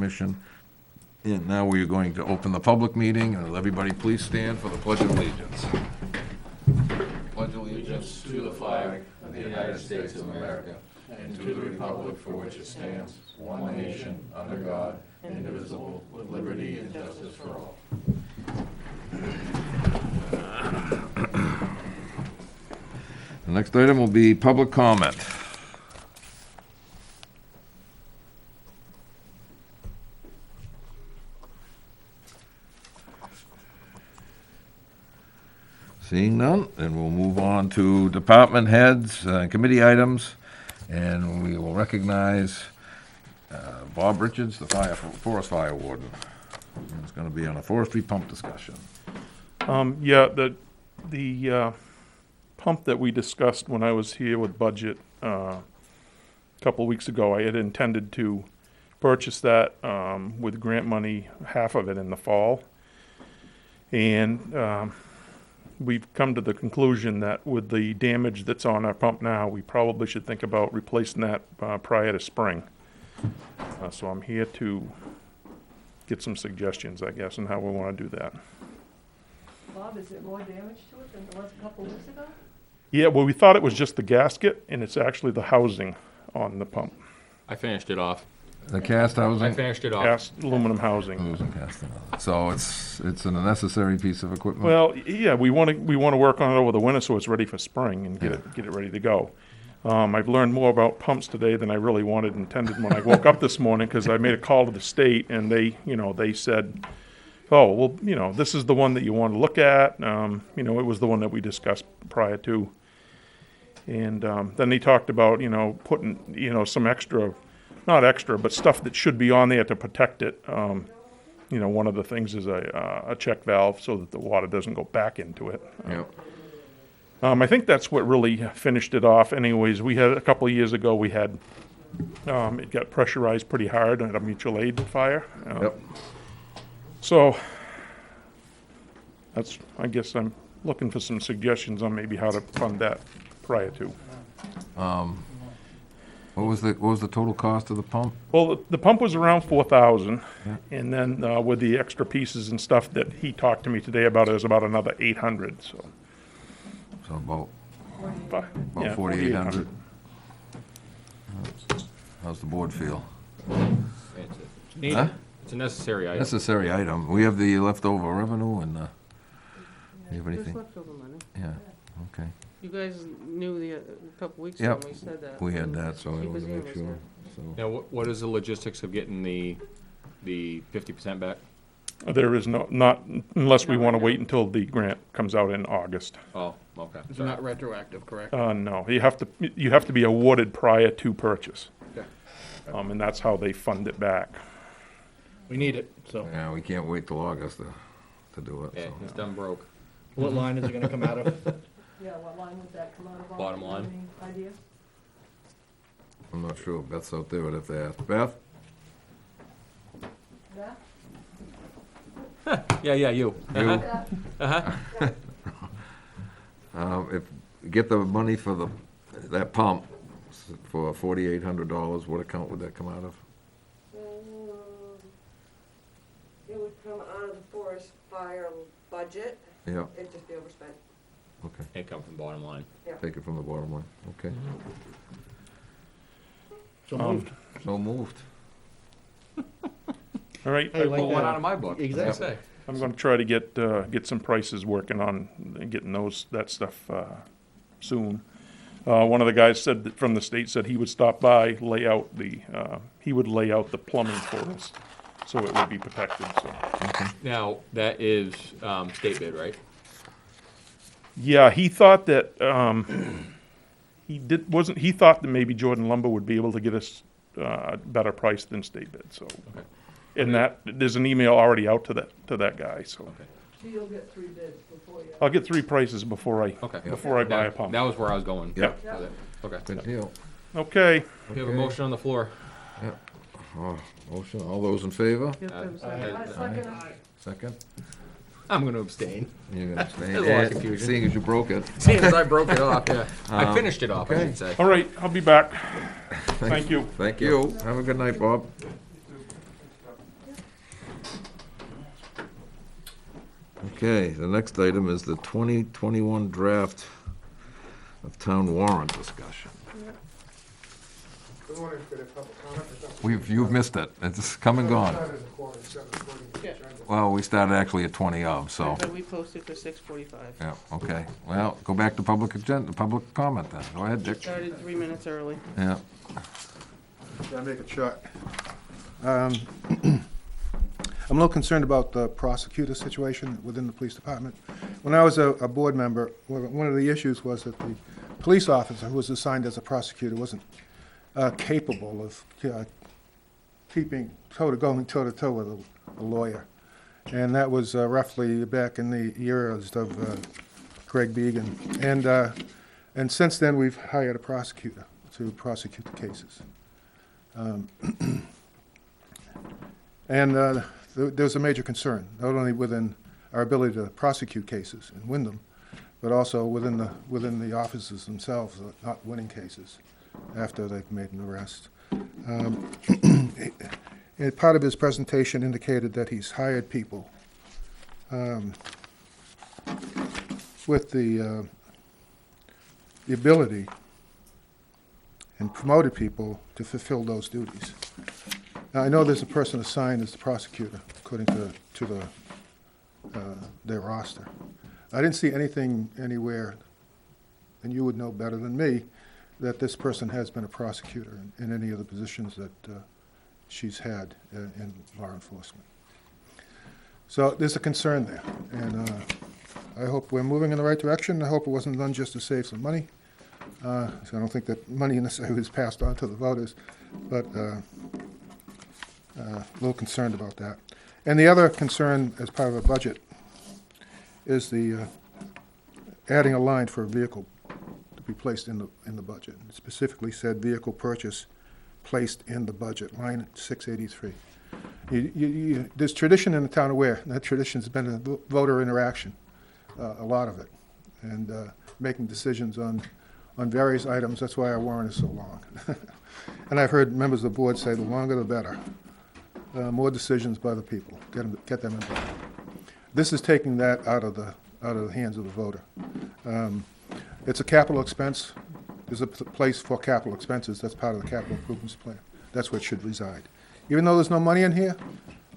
Commission. And now we're going to open the public meeting, and will everybody please stand for the Pledge of Allegiance. Pledge allegiance to the flag of the United States of America and to the republic for which it stands, one nation, under God, indivisible, with liberty and justice for all. The next item will be public comment. Seeing none, then we'll move on to department heads and committee items, and we will recognize Bob Richards, the forest fire warden. It's going to be on a forestry pump discussion. Yeah, the pump that we discussed when I was here with budget a couple of weeks ago, I had intended to purchase that with grant money, half of it in the fall. And we've come to the conclusion that with the damage that's on our pump now, we probably should think about replacing that prior to spring. So I'm here to get some suggestions, I guess, on how we want to do that. Bob, is there more damage to it than there was a couple weeks ago? Yeah, well, we thought it was just the gasket, and it's actually the housing on the pump. I finished it off. The cast housing? I finished it off. Cast aluminum housing. So it's a necessary piece of equipment? Well, yeah, we want to work on it over the winter so it's ready for spring and get it ready to go. I've learned more about pumps today than I really intended when I woke up this morning, because I made a call to the state and they said, oh, well, this is the one that you want to look at. It was the one that we discussed prior to. And then they talked about, putting, some extra, not extra, but stuff that should be on there to protect it. One of the things is a check valve so that the water doesn't go back into it. Yep. I think that's what really finished it off. Anyways, we had a couple of years ago, we had, it got pressurized pretty hard at a mutual aid fire. Yep. So I guess I'm looking for some suggestions on maybe how to fund that prior to. What was the total cost of the pump? Well, the pump was around 4,000, and then with the extra pieces and stuff that he talked to me today about, it was about another 800. So About yeah, 4,800. How's the board feel? It's needed. Huh? It's a necessary item. Necessary item. We have the leftover revenue and, you have anything? There's leftover money. Yeah, okay. You guys knew a couple weeks Yep. ago when we said that. We had that, so I He wanted was to here, make was sure. here. So Now, what is the logistics of getting the 50% back? there is not unless we want to wait until the grant comes out in August. Oh, okay. It's Sorry. not retroactive, correct? No, you have to be awarded prior to purchase, Okay. and that's how they fund it back. We need it, so. yeah, we can't wait till August to do it. Yeah, so. it's done broke. What line is it gonna come out of? Yeah, what line would that come out of? Bottom line. Any idea? I'm not sure. Beth's out there. I'd have to ask. Beth? Yeah? Yeah, you. You? Yeah. If get the money for that pump for $4,800, what account would that come out of? It would come out of the forest fire budget. Yeah, It'd just be overspent. okay. It come from bottom line. Take it from the bottom line. Okay. So moved. So moved. All right. I like Pull one that. out of my book. Exactly. I'm going to try to get some prices working on getting that stuff soon. One of the guys from the state said he would stop by, lay out the plumbing for us, so it would be protected. So Now, that is state bid, right? yeah, he thought that he thought that maybe Jordan Lumber would be able to get us a better price than state bid. So. Okay. And there's an email already out to that guy. So Okay. So you'll get 3 bids before you. I'll get 3 prices before I buy a pump. That was where I was going. Yep. Yeah. with it. Okay. Good deal. Okay. We have a motion on the floor. Motion. All those in favor? Give them some- Aye. I second it. Second. I'm going to abstain. You're gonna abstain. There's a lot of confusion. Seeing as you broke it. Seeing as I broke it off, yeah. I finished it off, I okay. should say. All right. I'll be back. Thank you. Thank you. Have a good night, Bob. Okay, the next item is the 2021 draft of town warrant discussion. I was wondering if we could have public comment. I thought You've missed it. It's come and we gone. started at a quarter, 7:40. Yeah. Well, we started actually at 20 of, so, But we posted for 6:45. yeah, okay. Well, go back to public agenda, public comment then. Go ahead, Dick. Started 3 minutes early. Yeah. I'll make it short. I'm a little concerned about the prosecutor situation within the police department. When I was a board member, one of the issues was that the police officer who was assigned as a prosecutor wasn't capable of going toe-to-toe with a lawyer. And that was roughly back in the eras of Greg Began. And since then, we've hired a prosecutor to prosecute the cases. There's a major concern, not only within our ability to prosecute cases and win them, but also within the offices themselves, not winning cases after they've made an arrest. And part of his presentation indicated that he's hired people with the ability and promoted people to fulfill those duties. Now, I know there's a person assigned as the prosecutor, according to their roster. I didn't see anything anywhere, and you would know better than me, that this person has been a prosecutor in any of the positions that she's had in law enforcement. So there's a concern there, and I hope we're moving in the right direction. I hope it wasn't done just to save some money. So I don't think that money necessarily was passed on to the voters, but a little concerned about that. And the other concern as part of a budget is the adding a line for a vehicle to be placed in the budget. It specifically said vehicle purchase placed in the budget, line 683. There's tradition in the town of Ware, and that tradition has been a voter interaction, a lot of it, and making decisions on various items. That's why our warrant is so long. And I've heard members of the board say the longer the better. More decisions by the people, get them involved. This is taking that out of the hands of the voter. It's a capital expense. There's a place for capital expenses. That's part of the capital improvements plan. That's where it should reside. Even though there's no money in here,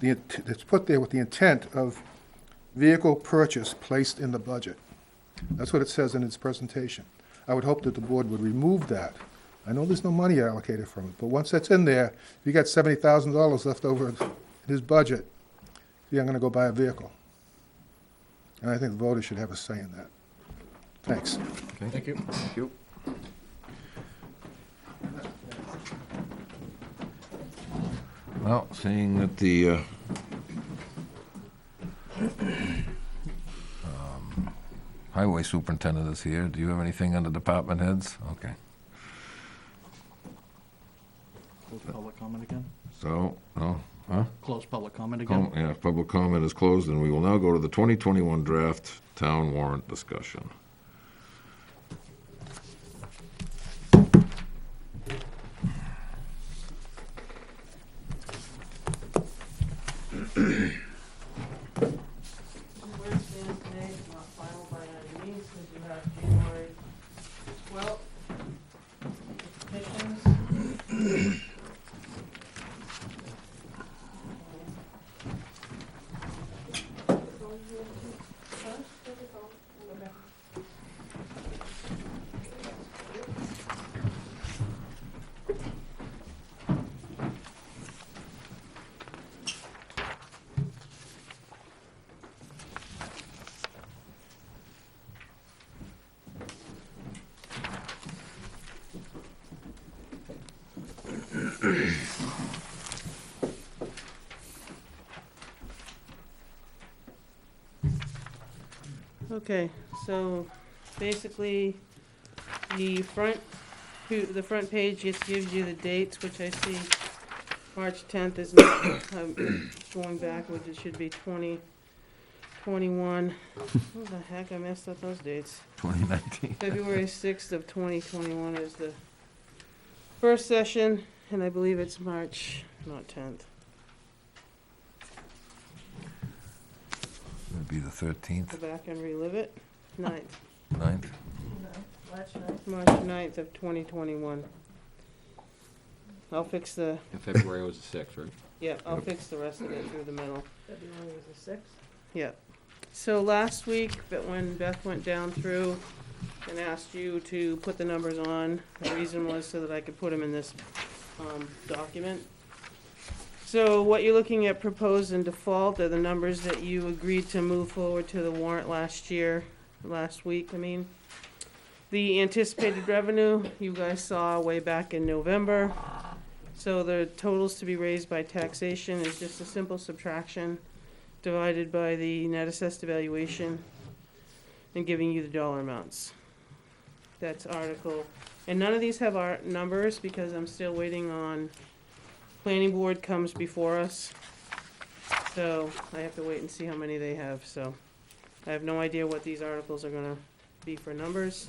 it's put there with the intent of vehicle purchase placed in the budget. That's what it says in its presentation. I would hope that the board would remove that. I know there's no money allocated from it, but once that's in there, if you got $70,000 left over in his budget, you're going to go buy a vehicle. And I think the voters should have a say in that. Thanks. Thank you. Thank you. Well, seeing that the highway superintendent is here, do you have anything under department heads? Okay. Close public comment again? So, no, huh? Close public comment again? Yeah, public comment is closed, and we will now go to the 2021 draft town warrant discussion. Where it stands today is not final by any means, because you have January 12th, petitions. Okay, so basically, the front page just gives you the dates, which I see March 10th is not, going backwards, it should be 2021. What the heck, I messed up those dates. 2019. February 6th of 2021 is the first session, and I believe it's March, not 10th. It'd be the 13th, Go back and relive it. 9th, 9th. March 9th of 2021. I'll fix the, And February was the 6th, right? yeah, I'll fix the rest of it through the middle. February was the 6th. Yeah. So last week, but when Beth went down through and asked you to put the numbers on, the reason was so that I could put them in this document. So what you're looking at proposed and default are the numbers that you agreed to move forward to the warrant last week, I mean. The anticipated revenue, you guys saw way back in November. So the totals to be raised by taxation is just a simple subtraction divided by the net assessed evaluation and giving you the dollar amounts. That's article, and none of these have our numbers because I'm still waiting on, planning board comes before us. So I have to wait and see how many they have, so I have no idea what these articles are gonna be for numbers,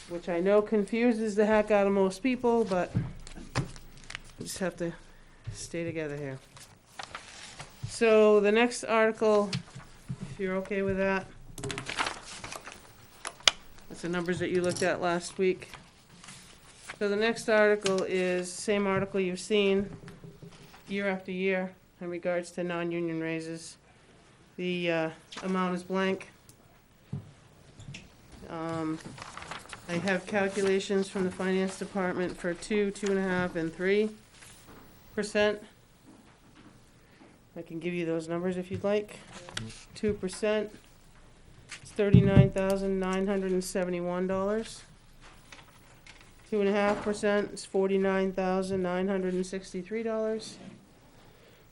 which I know confuses the heck out of most people, but we just have to stay together here. So the next article, if you're okay with that, that's the numbers that you looked at last week. So the next article is same article you've seen year after year in regards to non-union raises. The amount is blank. I have calculations from the finance department for 2, 2.5, and 3%. I can give you those numbers if you'd like. 2%, it's $39,971. 2.5% is $49,963.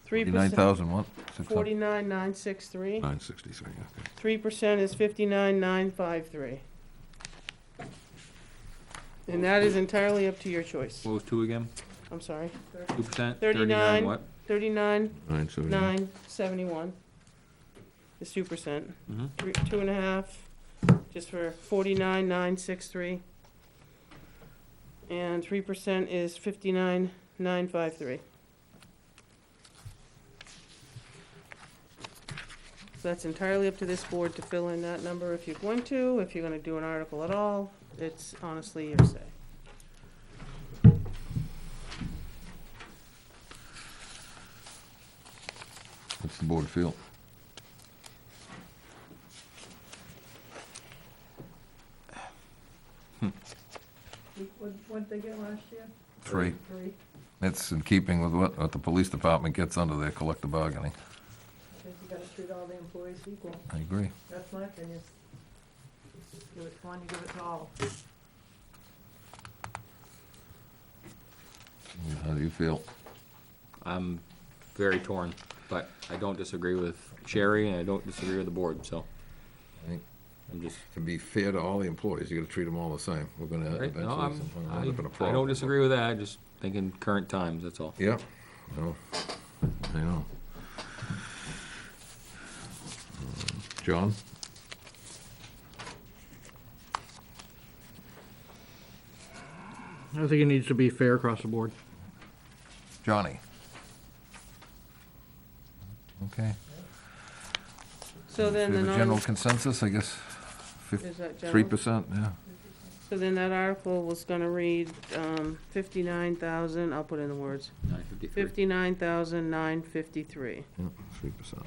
3%, 9,000 what? 49,963. 963, okay. 3% is 59,953. And that is entirely up to your choice. What was 2 again? I'm sorry. 2%? 39. What? 39,971 is 2%. Mhm. 2.5, just for 49,963. And 3% is 59,953. So that's entirely up to this board to fill in that number if you're going to. If you're gonna do an article at all, it's honestly your say. What's the board feel? What'd they get last year? 3. 3. That's in keeping with what the police department gets under their collective bargaining. I think you gotta treat all the employees equal. I agree. That's my opinion. Give it to one, you give it to all. How do you feel? I'm very torn, but I don't disagree with Sherry and I don't disagree with the board, so I think I'm just. to be fair to all the employees, you gotta treat them all the same. We're gonna Right? eventually No, end up in a I problem. don't disagree with that, I just thinking current times, that's all. Yep, no, I know. John? I think it needs to be fair across the board. Johnny? Okay. So then We the have a general non, consensus, I guess, is that general? 3%, yeah. So then that article was gonna read, 59,000, I'll put in the words, 953. 59,953. Yeah, 3%.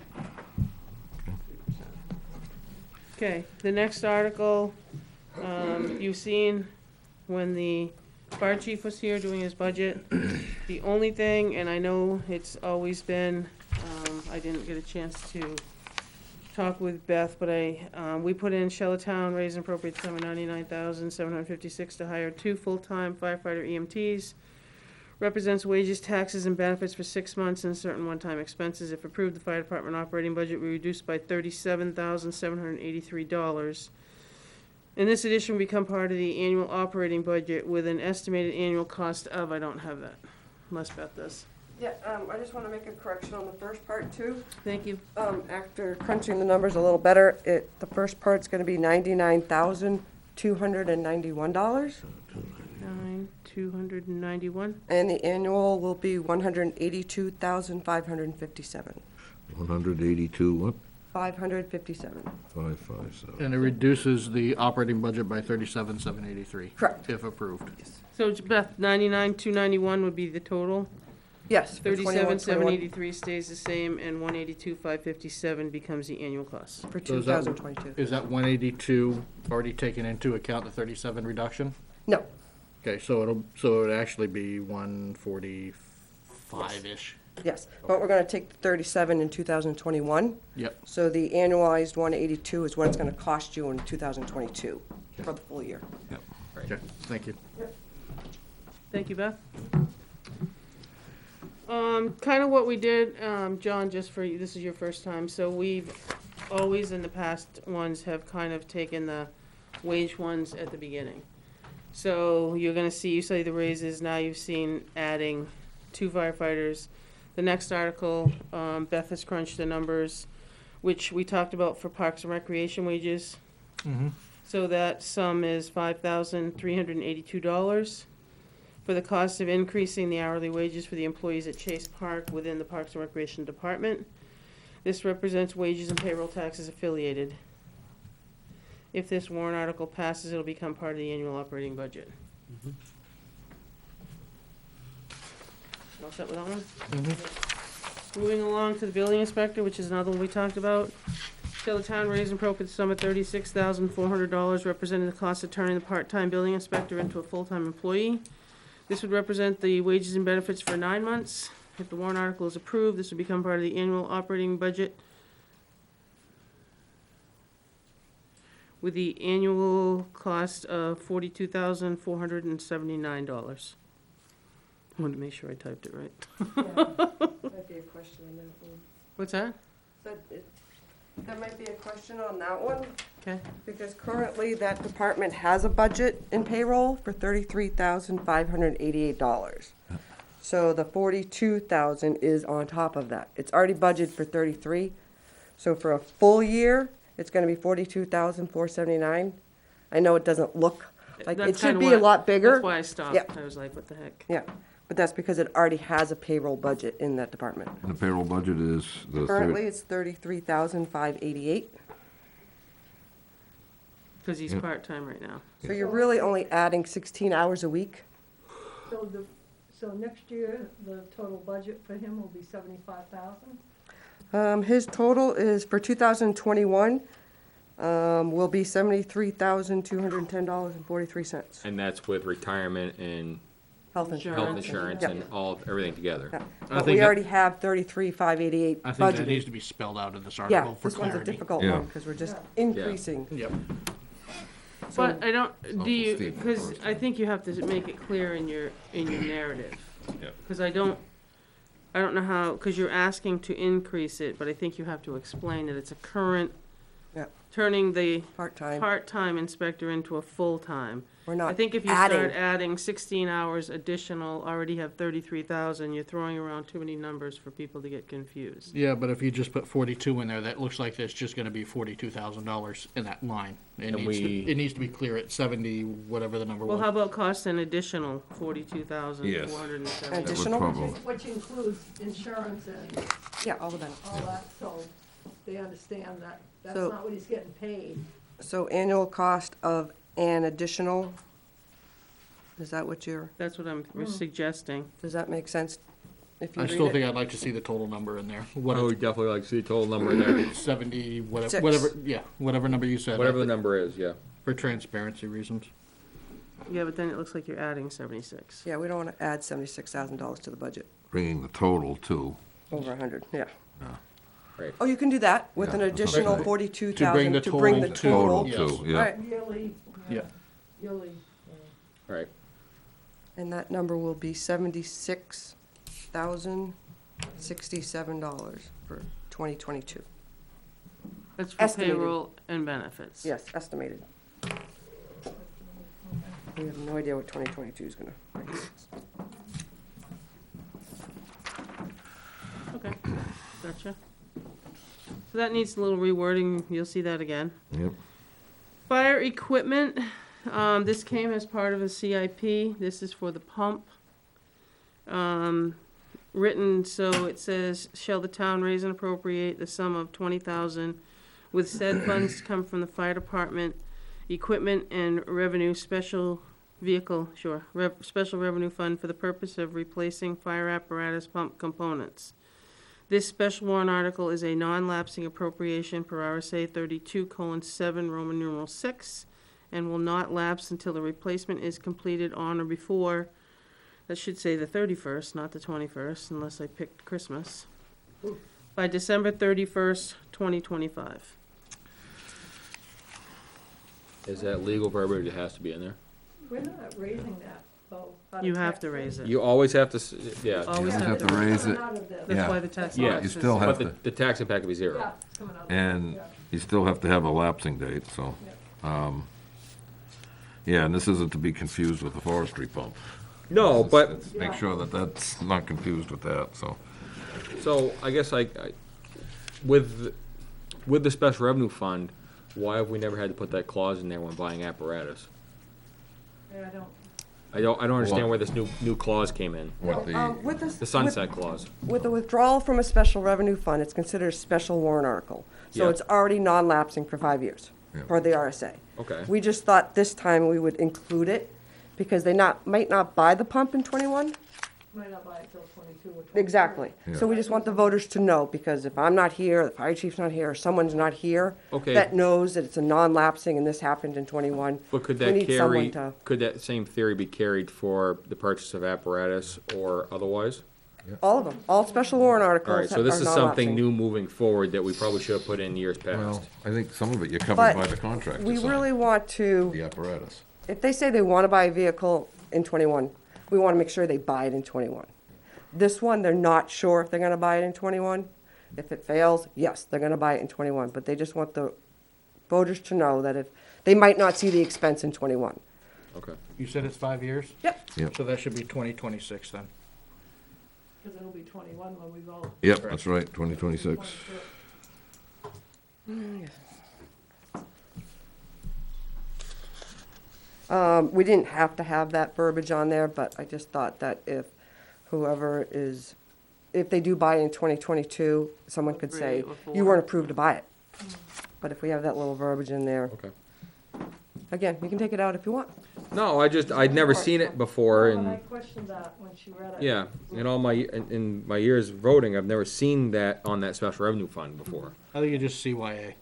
Okay, the next article, you've seen when the fire chief was here doing his budget. The only thing, and I know it's always been, I didn't get a chance to talk with Beth, but we put in Charlottetown, raise and appropriate sum of $99,756 to hire 2 full-time firefighter EMTs. Represents wages, taxes, and benefits for 6 months and certain one-time expenses. If approved, the fire department operating budget will be reduced by $37,783. And this addition will become part of the annual operating budget with an estimated annual cost of, I don't have that, unless Beth does. Yeah, I just wanna make a correction on the first part too. Thank you. After crunching the numbers a little better, the first part's gonna be $99,291. 9,291. And the annual will be $182,557. 182, what? $37,557. 557. And it reduces the operating budget by 37,783. Correct. If approved. So Beth, 99,291 would be the total. Yes. for 21, 37,783 stays the same, and 182,557 becomes the annual cost. For So is that- 2022. Is that 182 already taken into account the 37 reduction? No, Okay, so it'd actually be 145-ish. yes, but we're gonna take the 37 in 2021. Yep. So the annualized 182 is what it's gonna cost you in 2022 for the full year. Okay, thank you. Thank you, Beth. Kind of what we did, John, just for you, this is your first time, so we've always in the past ones have kind of taken the wage ones at the beginning. So you're gonna see, you say the raises, now you've seen adding 2 firefighters. The next article, Beth has crunched the numbers, which we talked about for Parks and Recreation wages. So that sum is $5,382 for the cost of increasing the hourly wages for the employees at Chase Park within the Parks and Recreation Department. This represents wages and payroll taxes affiliated. If this warrant article passes, it'll become part of the annual operating budget. All set with that one? Moving along to the building inspector, which is another one we talked about. Shall the town raise and appropriate sum of $36,400 representing the cost of turning the part-time building inspector into a full-time employee? This would represent the wages and benefits for 9 months. If the warrant article is approved, this would become part of the annual operating budget with the annual cost of $42,479. I wanted to make sure I typed it right. Might be a question on that one. What's that? There might be a question on that one, Okay. because currently that department has a budget in payroll for $33,588. So the 42,000 is on top of that. It's already budgeted for 33. So for a full year, it's gonna be 42,479. I know it doesn't look like, it That's should kinda be a why- lot bigger. That's why I stopped. Yeah. I was like, what the heck? Yeah, but that's because it already has a payroll budget in that department. And the payroll budget is the Currently, it's 33,588. Because he's Yeah. part-time right now. So you're really only adding 16 hours a week? So next year, the total budget for him will be 75,000? His total is, for 2021, will be $73,210.43. And that's with retirement and Health insurance. health insurance Yep. and everything together. Yeah. I But think we that- already have 33,588 I think that budgeted. needs to be spelled out in this Yeah, article for this one's a clarity. difficult Yeah. one, because we're just increasing. Yep. But I don't, Uncle do you, Steve because first. I think you have to make it clear in your narrative. Yeah. Because I don't know how, because you're asking to increase it, but I think you have to explain that it's a current, Yeah. turning the Part-time. part-time inspector into a full-time. We're I not think if you start adding. adding 16 hours additional, already have 33,000, you're throwing around too many numbers for people to get confused. Yeah, but if you just put 42 in there, that looks like there's just gonna be $42,000 in that line. And we- It needs to be clear at 70, whatever the number Well, how was. about cost an additional 42,470? Additional? Trouble. Which includes insurance and Yeah, all of that. all that, so they understand that that's So- not what he's getting paid. So annual cost of an additional, is that what you're, That's what I'm suggesting. does that make sense? If you I read still it? think I'd like to see the total number in there. I What, would definitely like to see the total number in there, 70, whatever, Six. whatever number you said. whatever the number is, yeah. For transparency reasons. Yeah, but then it looks like you're adding 76. Yeah, we don't want to add $76,000 to the budget, Bringing the total to, over 100, yeah. Right. Oh, you can do that with an Yeah, that's what I'm additional saying. 42,000 the to bring the total total. total Yes. to, All yeah. right, Yearly. Yeah. Yearly. Right. and that number will be $76,067 for 2022. That's for Estimated. payroll and benefits. Yes, estimated. We have no idea what 2022 is gonna bring. Okay, gotcha. So that needs a little rewording, you'll see that again. Yep. Fire equipment, this came as part of a CIP, this is for the pump. Written, so it says, shall the town raise and appropriate the sum of $20,000 with said funds to come from the fire department, equipment and revenue special vehicle, special revenue fund for the purpose of replacing fire apparatus pump components. This special warrant article is a non-lapsing appropriation per RSA 32:7, Roman numeral 6, and will not lapse until the replacement is completed on or before, that should say the 31st, not the 21st, unless I picked Christmas, by December 31st, 2025. Is that legal verbiage? It has to be in there. We're not raising that, though. out of You have tax to raise it. You always have to, yeah. Always You have have to to raise raise Coming it, out of this. Yeah. That's why the tax. Yeah. box You is- still have But the tax impact would be zero. Yeah, it's coming out of and yeah. you still have to have a lapsing date, so. Yeah, and this isn't to be confused with the forestry pump. No, but, Let's make sure that that's not confused with that, so. so I guess with the special revenue fund, why have we never had to put that clause in there when buying apparatus? Yeah, I don't, I don't understand What? where this new clause came in, What With the sunset clause. With the withdrawal from a special revenue fund, it's considered a special warrant article. So Yeah. it's already non-lapsing for 5 years, Yeah. per the RSA. Okay. We just thought this time we would include it, because they might not buy the pump in '21. might not buy it till 22 or 23. Exactly. So we just want the voters to know, because if I'm not here, the fire chief's not here, or someone's not here, Okay. that knows that it's a non-lapsing and this happened in '21. But could We that need someone carry, to- could that same theory be carried for the purchase of apparatus or otherwise? All of them, all special warrant All articles right, that so are this is something non-lapsing. new moving forward that we probably should have put in years Well, past. I think some of it you're covered But by the contract We to sign, really want to, the apparatus. if they say they want to buy a vehicle in '21, we want to make sure they buy it in '21. This one, they're not sure if they're going to buy it in '21. If it fails, yes, they're going to buy it in '21, but they just want the voters to know that if, they might not see the expense in '21. Okay. You said it's 5 years? Yep. Yep, So that should be 2026 then. Because it'll be 21 when we vote. yep, that's right, 2026. 22. We didn't have to have that verbiage on there, but I just thought that if whoever is, if they do buy it in 2022, someone could say, Right, before. you weren't approved to buy it. But if we have that little verbiage in there, Okay. again, you can take it out if you want. No, I'd never seen it before Well, and I and, questioned that when she read it. yeah, in my years voting, I've never seen that on that special revenue fund before. I think you just CYA.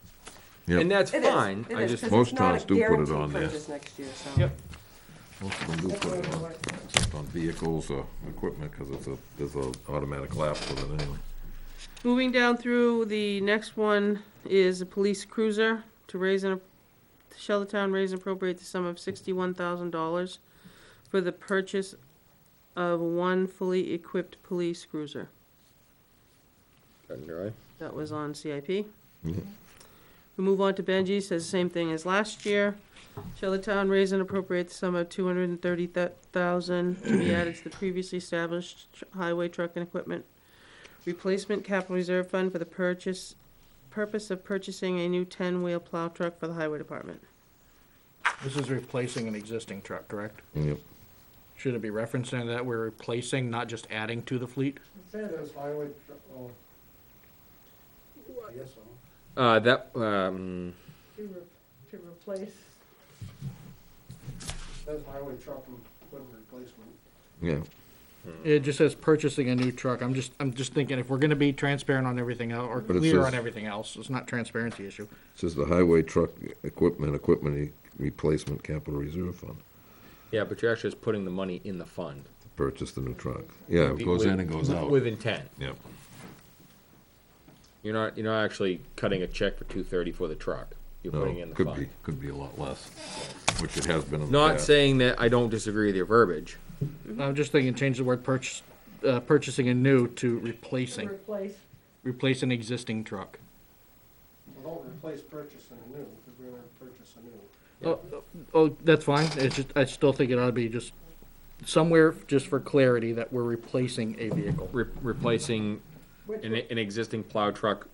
Yep. And that's It is, fine, it I is, just, 'cause Most it's not a towns do put it guaranteed on there. purchase next year, so. Yep. Most of them do put it on, except on vehicles or equipment, because there's a automatic lapse with it anyway. Moving down through, the next one is a police cruiser to raise and, shall the town raise and appropriate the sum of $61,000 for the purchase of one fully equipped police cruiser. Right. That was on CIP. Mhm. We move on to Benji, says the same thing as last year. Shall the town raise and appropriate the sum of $230,000 to be added to the previously established highway truck and equipment replacement capital reserve fund for the purpose of purchasing a new 10-wheel plow truck for the highway department? This is replacing an existing truck, correct? Yep. Should it be referencing that we're replacing, not just adding to the fleet? It says highway, I guess so. to replace. Says highway truck and equipment replacement. Yeah, It just says purchasing a new truck. I'm just thinking if we're gonna be transparent on everything else, or But it clear says- on everything else, it's not transparency issue. it says the highway truck equipment replacement capital reserve fund, Yeah, but you're actually just putting the money in the fund. to purchase the new truck. Yeah, it goes in and goes out. With intent. Yep. You're not actually cutting a check for $230 for the truck. You're No, putting it in the fund. could be a lot less, which it has been in the Not past. saying that I don't disagree with your verbiage. I'm just thinking, change the word purchasing a new to To replacing, replace. an existing truck. Well, don't replace purchasing a new, because we're gonna purchase a new. Oh, that's fine. It's just, I still think it ought to be just somewhere, just for clarity, that we're replacing a vehicle. Replacing Which an existing plow truck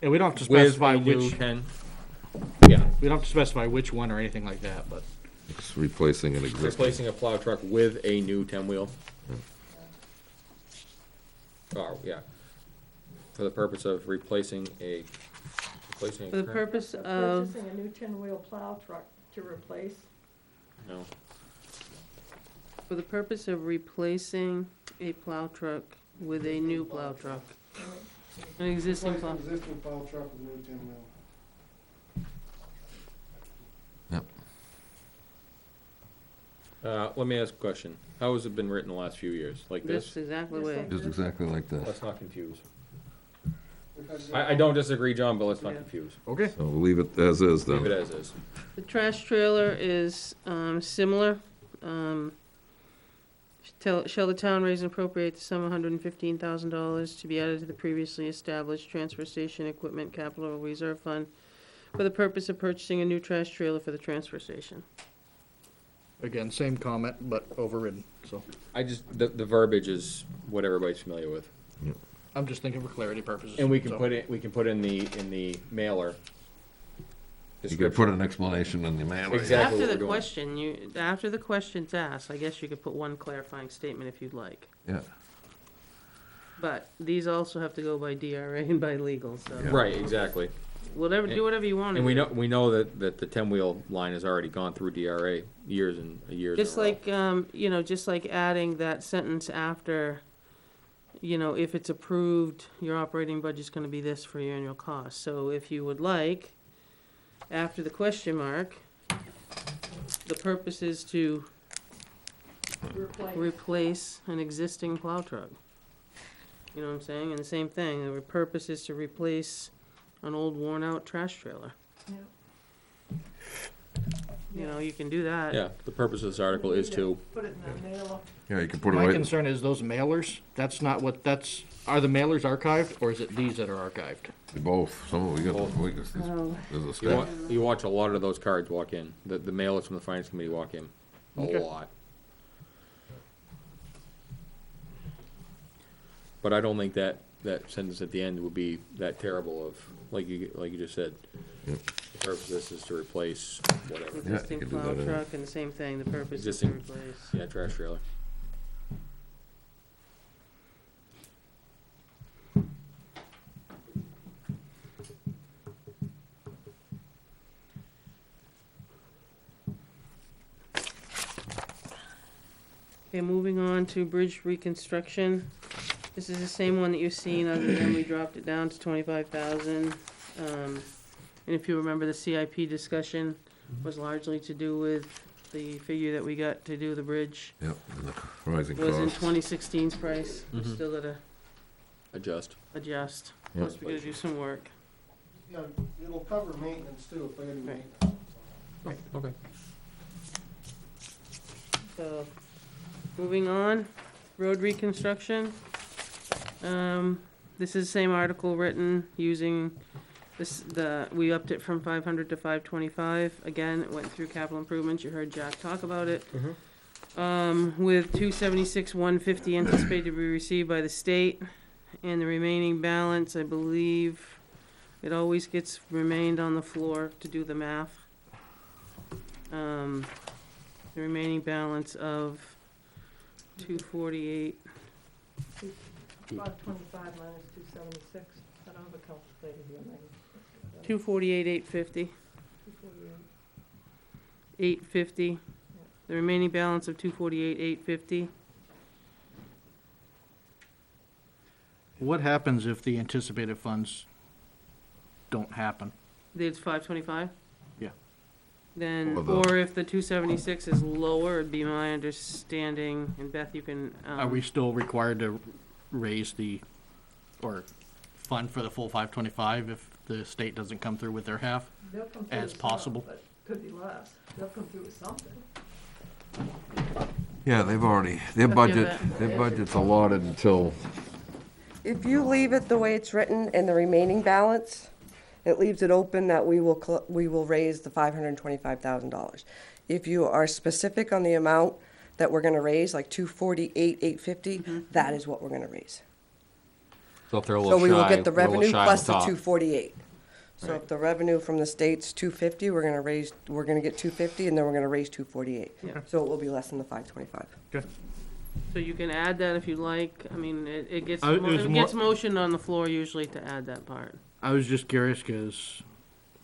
And we don't have to with specify a new which, 10. Yeah, we don't have to specify which one or anything like that, but It's replacing an existing. replacing a plow truck with a new 10-wheel. Oh, yeah. For the purpose of replacing a Replacing For the a current, purpose of, Purchasing a new 10-wheel plow truck to replace. no. for the purpose of replacing a plow truck with a new plow truck. An existing plow. Existing plow truck with new 10-wheel. Let me ask a question. How has it been written the last few years? Like This this? is exactly the way. Just exactly like this. Let's not confuse. I don't disagree, John, but let's not Yeah. confuse. Okay. So we'll leave it as is Leave it then. as is. The trash trailer is similar. Shall the town raise and appropriate the sum of $115,000 to be added to the previously established transfer station equipment capital reserve fund for the purpose of purchasing a new trash trailer for the transfer station? Again, same comment, but overridden, so. The verbiage is what everybody's familiar with. I'm just thinking for clarity purposes. And we can so. put in the mailer. You could put an explanation in the mailer. Exactly. After what the we're doing. question, after the question's asked, I guess you could put one clarifying statement if you'd like. Yeah. But these also have to go by DRA and by legal, so Right, exactly. whatever, do whatever you want to And do. we know that the 10-wheel line has already gone through DRA years and years. Just in a row. like, just like adding that sentence after, if it's approved, your operating budget's gonna be this for your annual cost. So if you would like, after the question mark, the purpose is to replace an existing plow truck. You know what I'm saying? And the same thing, the purpose is to replace an old worn-out trash trailer. You can do that. Yeah, the purpose of this article is to, Put it in the mailer. Yeah, you could put it My right, concern is those mailers, are the mailers archived, or is it these that are archived? both, we got, Oh. there's a you stack. you watch a lot of those cards walk in, the mailers from the finance committee walk in, a Okay. lot. But I don't think that sentence at the end would be that terrible of, like you just said. Yep. The purpose of this is to replace whatever, Existing could do plow that, yeah. truck, and the same thing, the purpose is to Existing- replace. yeah, trash trailer. Okay, moving on to bridge reconstruction. This is the same one that you've seen, other than we dropped it down to 25,000. And if you remember, the CIP discussion was largely to do with the figure that we got to do the bridge. Yep, and the rising Was in costs. 2016's price. We Mhm. still gotta Adjust. adjust. Yep. Plus, we gotta do some work. Yeah, it'll cover maintenance too, if we have any Right. maintenance. Okay. So, moving on, road reconstruction. This is the same article written using we upped it from 500 to 525. Again, it went through capital improvements. You heard Jack talk about it. With 276,150 anticipated to be received by the state, and the remaining balance, I believe, it always gets remained on the floor to do the math. The remaining balance of 248. 525 minus 276. I don't have a calculator here, Megan. 248, 850, 850. The remaining balance of 248, 850. What happens if the anticipated funds don't happen? It's 525? Yeah. Then, Or the- or if the 276 is lower, it'd be my understanding, and Beth, you can, Are we still required to raise or fund for the full 525 if the state doesn't come through with their half? They'll come through As with possible. some, but could be less. They'll come through with something. Yeah, they've already, their Look budget, at their budget's allotted until, If you leave it the way it's written and the remaining balance, it leaves it open that we will raise the $525,000. If you are specific on the amount that we're gonna raise, like 248, 850, that is what we're gonna raise. So if they're a So little we will shy, get the we're a little revenue shy on plus the top. 248. So Right. if the revenue from the state's 250, we're gonna get 250, and then we're gonna raise 248. Yeah. So it will be less than the 525. Okay. So you can add that if you like. I mean, it gets, It was it more- gets motion on the floor usually to add that part. I was just curious because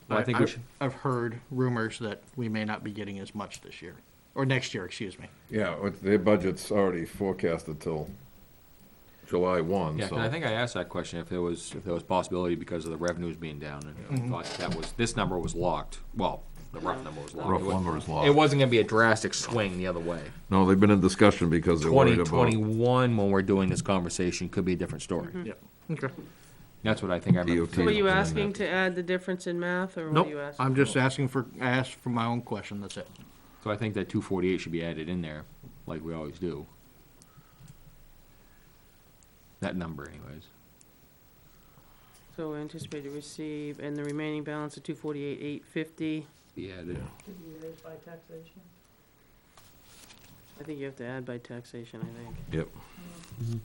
Well, I think we should- I've heard rumors that we may not be getting as much this year, or next year, excuse me. Yeah, their budget's already forecasted till July 1, Yeah, so. 'cause I think I asked that question if there was possibility because of the revenues being down, and I thought that was, this number was locked. Well, the rough number was locked. Rough It wa- number is It locked. wasn't gonna be a drastic swing the other way. No, they've been in discussion because they're worried about. 2021, when we're doing this conversation, could be a different story. Yep. Okay. That's what I think I remember. DOT. So were you looking in asking that. to add the difference in math, or what Nope, are you asking? I'm just asking I asked for my own question, that's it. So I think that 248 should be added in there, like we always do. That number anyways. So anticipate to receive, and the remaining balance of 248,850. Be added. Could you raise by taxation? I think you have to add by taxation, I think. Yep,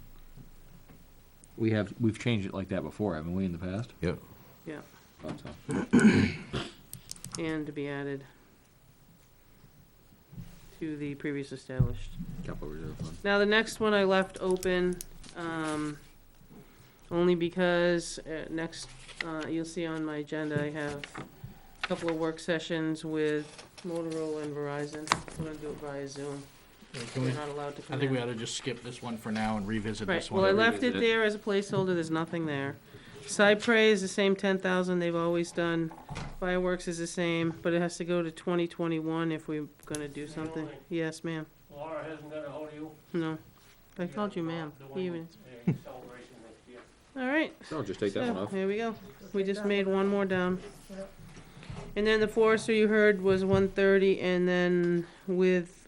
We've changed it like that before, haven't we, in the past? yep. Yeah, Thought so. and to be added to the previous established. Capital reserve fund. Now, the next one I left open, only because next, you'll see on my agenda, I have a couple of work sessions with Motorola and Verizon. I'm gonna do it via Zoom. They're not allowed to come I in. think we ought to just skip this one for now and revisit Right, this one. well, I left it revisit it. there as a placeholder, there's nothing there. Cypre is the same 10,000 they've always done. Fireworks is the same, but it has to go to 2021 if we're gonna do something. Really? Yes, ma'am. Laura hasn't got a hold of you? No. I called you ma'am. Doing Even. a celebration next year. All right. So just take that one So, off. here we go. We just made one more down. Yep. And then the forester you heard was 130, and then with,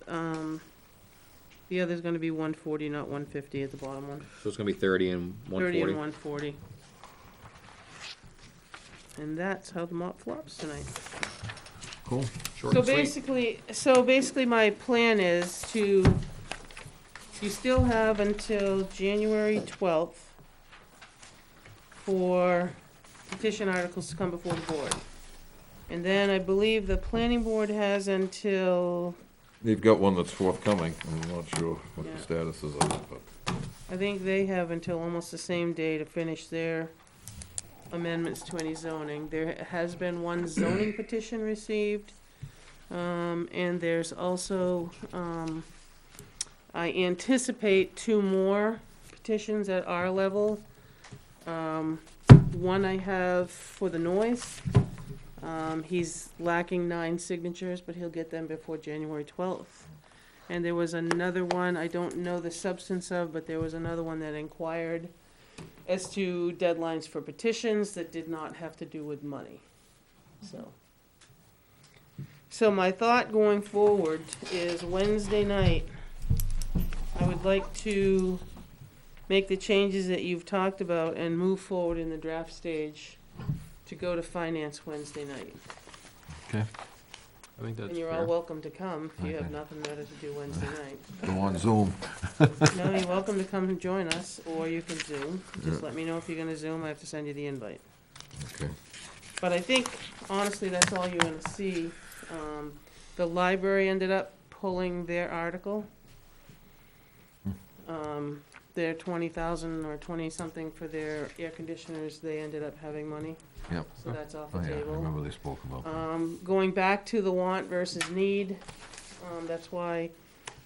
the other's gonna be 140, not 150 at the bottom one. So it's gonna be 30 and 30 and 140. 140. And that's how the mop flops tonight. Cool. Short So and sweet. basically my plan is to, you still have until January 12th for petition articles to come before the board. And then I believe the planning board has until, They've got one that's forthcoming. I'm not sure what Yeah. the status is of it, but. I think they have until almost the same day to finish their amendments to any zoning. There has been one zoning petition received, and there's also, I anticipate 2 more petitions at our level. One I have for the noise. He's lacking 9 signatures, but he'll get them before January 12th. And there was another one, I don't know the substance of, but there was another one that inquired as to deadlines for petitions that did not have to do with money. So my thought going forward is Wednesday night, I would like to make the changes that you've talked about and move forward in the draft stage to go to finance Wednesday night. Okay. I think that's And you're all fair. welcome to come if you have Okay. nothing better to do Wednesday night. Go on Zoom. No, you're welcome to come and join us, or you can Zoom. Just let me know if you're gonna Zoom, I have to send you the invite. Okay. But I think, honestly, that's all you're gonna see. The library ended up pulling their article. Their 20,000 or 20-something for their air conditioners, they ended up having money, Yep. so that's off Oh, the yeah, I table. remember they spoke about that. Going back to the want versus need, that's why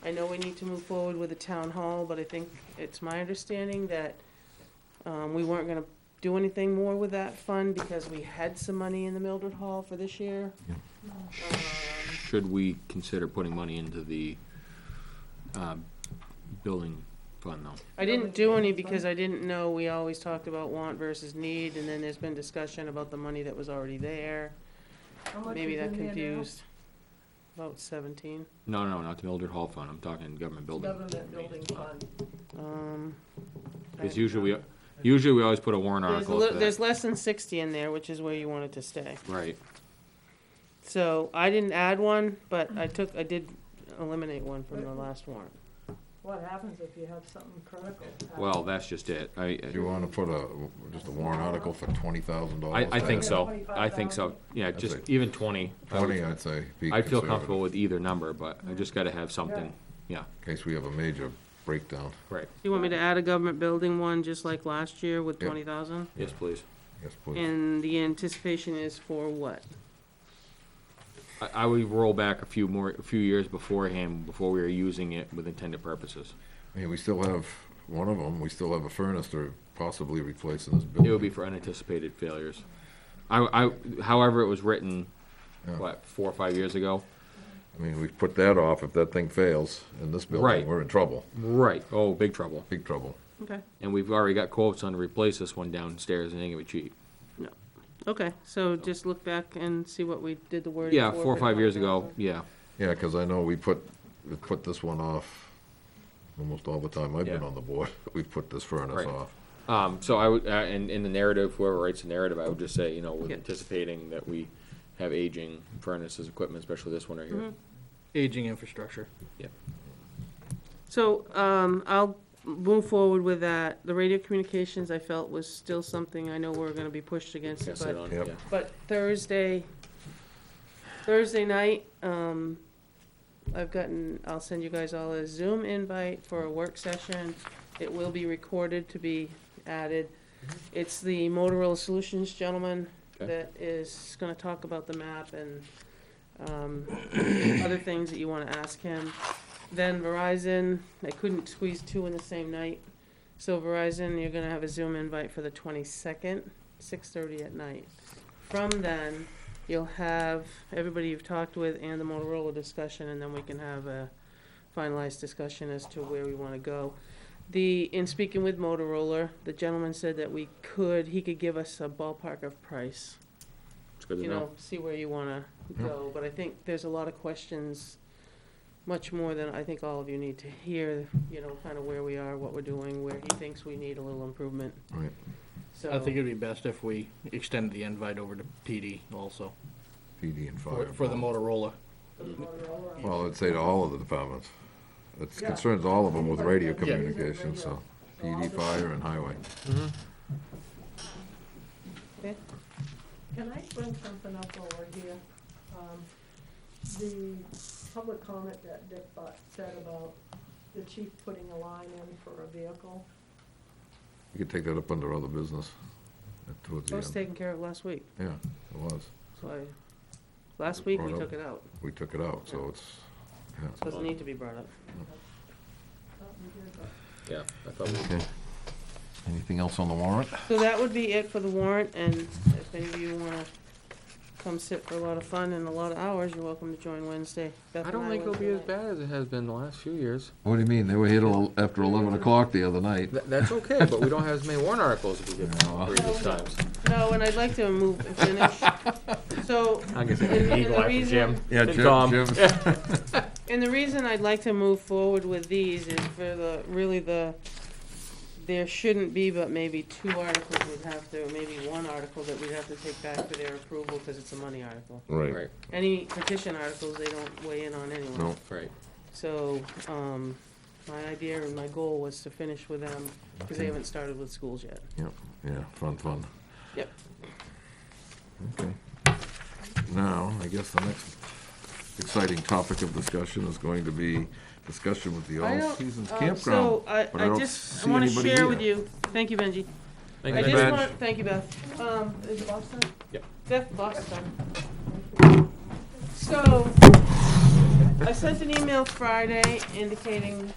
I know we need to move forward with the town hall, but I think it's my understanding that, we weren't gonna do anything more with that fund because we had some money in the Mildred Hall for this year. Should we consider putting money into the building fund though? I didn't do any because I didn't know, we always talked about want versus need, and then there's been discussion about the money that was already there. How much Maybe is that in there now? confused. About 17. No, not the Mildred Hall fund. I'm talking government building. Government building fund. Because usually we always put a warrant article for There's that. less than 60 in there, which is where you want it to stay. Right. So I didn't add one, but I did eliminate one from the last warrant. What happens if you have something critical happen? Well, that's just it. Do you wanna put just a warrant article for $20,000? I think so. 25,000. I think so. Yeah, I'd just say even 20. 20, I'd say. Be I'd feel conservative. comfortable with either number, but I just gotta have something, yeah. In case we have a major breakdown. Right. You want me to add a government building one, just like last year with Yep. 20,000? Yes, please. Yes, please. And the anticipation is for what? I would roll back a few years beforehand, before we were using it with intended purposes. I mean, we still have, one of them, we still have a furnace to possibly replace in this It building. would be for unanticipated failures. However, it was written, Yeah. what, 4 or 5 years ago? I mean, we put that off, if that thing fails in this building, Right. we're in trouble, Right. Oh, big trouble. big trouble. Okay. And we've already got quotes on to replace this one downstairs, and ain't gonna be cheap. Okay, so just look back and see what we did the word. Yeah, 4 or 5 years ago, yeah. Yeah, 'cause I know we put this one off almost all the time I've been Yeah. on the board. We've put this furnace Right. off. So I would, in the narrative, whoever writes the narrative, I would just say, you know, we're Yeah. anticipating that we have aging furnaces, equipment, especially this one right here. Aging infrastructure. So, I'll move forward with that. The radio communications I felt was still something, I know we're gonna be pushed against it, Pass it but, on, Yep. yeah. but Thursday night, I'll send you guys all a Zoom invite for a work session. It will be recorded to be added. It's the Motorola Solutions gentleman Okay. that is gonna talk about the map and, other things that you wanna ask him. Then Verizon, I couldn't squeeze two in the same night. So Verizon, you're gonna have a Zoom invite for the 22nd, 6:30 at night. From then, you'll have everybody you've talked with and the Motorola discussion, and then we can have a finalized discussion as to where we wanna go. In speaking with Motorola, the gentleman said that he could give us a ballpark of price. It's good to You know. know, see where you wanna go, but I think there's a lot of questions, much more than I think all of you need to hear, you know, kind of where we are, what we're doing, where he thinks we need a little improvement. Right. So, I think it'd be best if we extended the invite over to PD also, PD and fire. for the Motorola. For the Motorola. Well, I'd say to all of the departments. It Yeah. concerns all of them with radio Yeah. communications, so PD, fire, and highway. okay. Can I bring something up while we're here? The public comment that Dick Butt said about the chief putting a line in for a vehicle. You could take that up under other business towards That the was end. taken care of last week, Yeah, it was. so last week we Brought up. took it out. We took it out, so it's, yeah. Doesn't need to be brought up. Thought we did, but- Yeah, I thought we Okay. Anything else on the warrant? So that would be it for the warrant, and if any of you wanna come sit for a lot of fun and a lot of hours, you're welcome to join Wednesday. Beth I and don't think it'll be Wednesday as night. bad as it has been the last few years. What do you mean? They were here till after 11 o'clock the other night. That's okay, but we don't have as many warrant articles as we did previous times. No, and I'd like to finish. So, I guess it's And- an and eagle the eye for reason- Jim. Yeah, And Tom. Jim's. and the reason I'd like to move forward with these is for there shouldn't be but maybe two articles maybe one article that we'd have to take back for their approval because it's a money article. Right. Right, Any petition articles, they don't weigh in on anyway. No. right. So, my idea and my goal was to finish with them because they haven't started with schools yet. Yep, yeah, fun. Yep. Okay. Now, I guess the next exciting topic of discussion is going to be discussion with the I All don't- Seasons So Campground. I but I don't want to see anybody share here. with you, thank you, Benji. Thank I you, just Ben. want, thank you, Beth. Is it Boston? Yep. Beth, Boston. So, I sent an email Friday indicating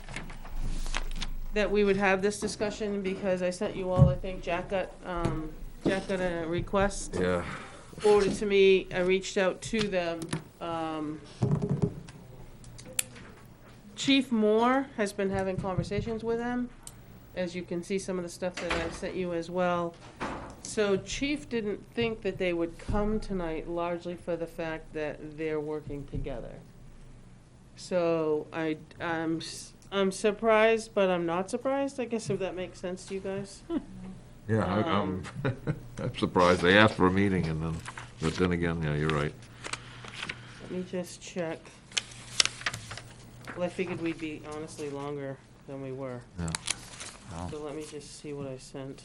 that we would have this discussion because I sent you all, I think Jack got a request Yeah, forwarded to me. I reached out to them. Chief Moore has been having conversations with them, as you can see some of the stuff that I sent you as well. So Chief didn't think that they would come tonight largely for the fact that they're working together. So I'm surprised, but I'm not surprised, I guess, if that makes sense to you guys. yeah, I'm I'm surprised. They asked for a meeting and then, but then again, yeah, you're right. Let me just check. Well, I figured we'd be honestly longer than we were. Yeah. So let me just see what I sent.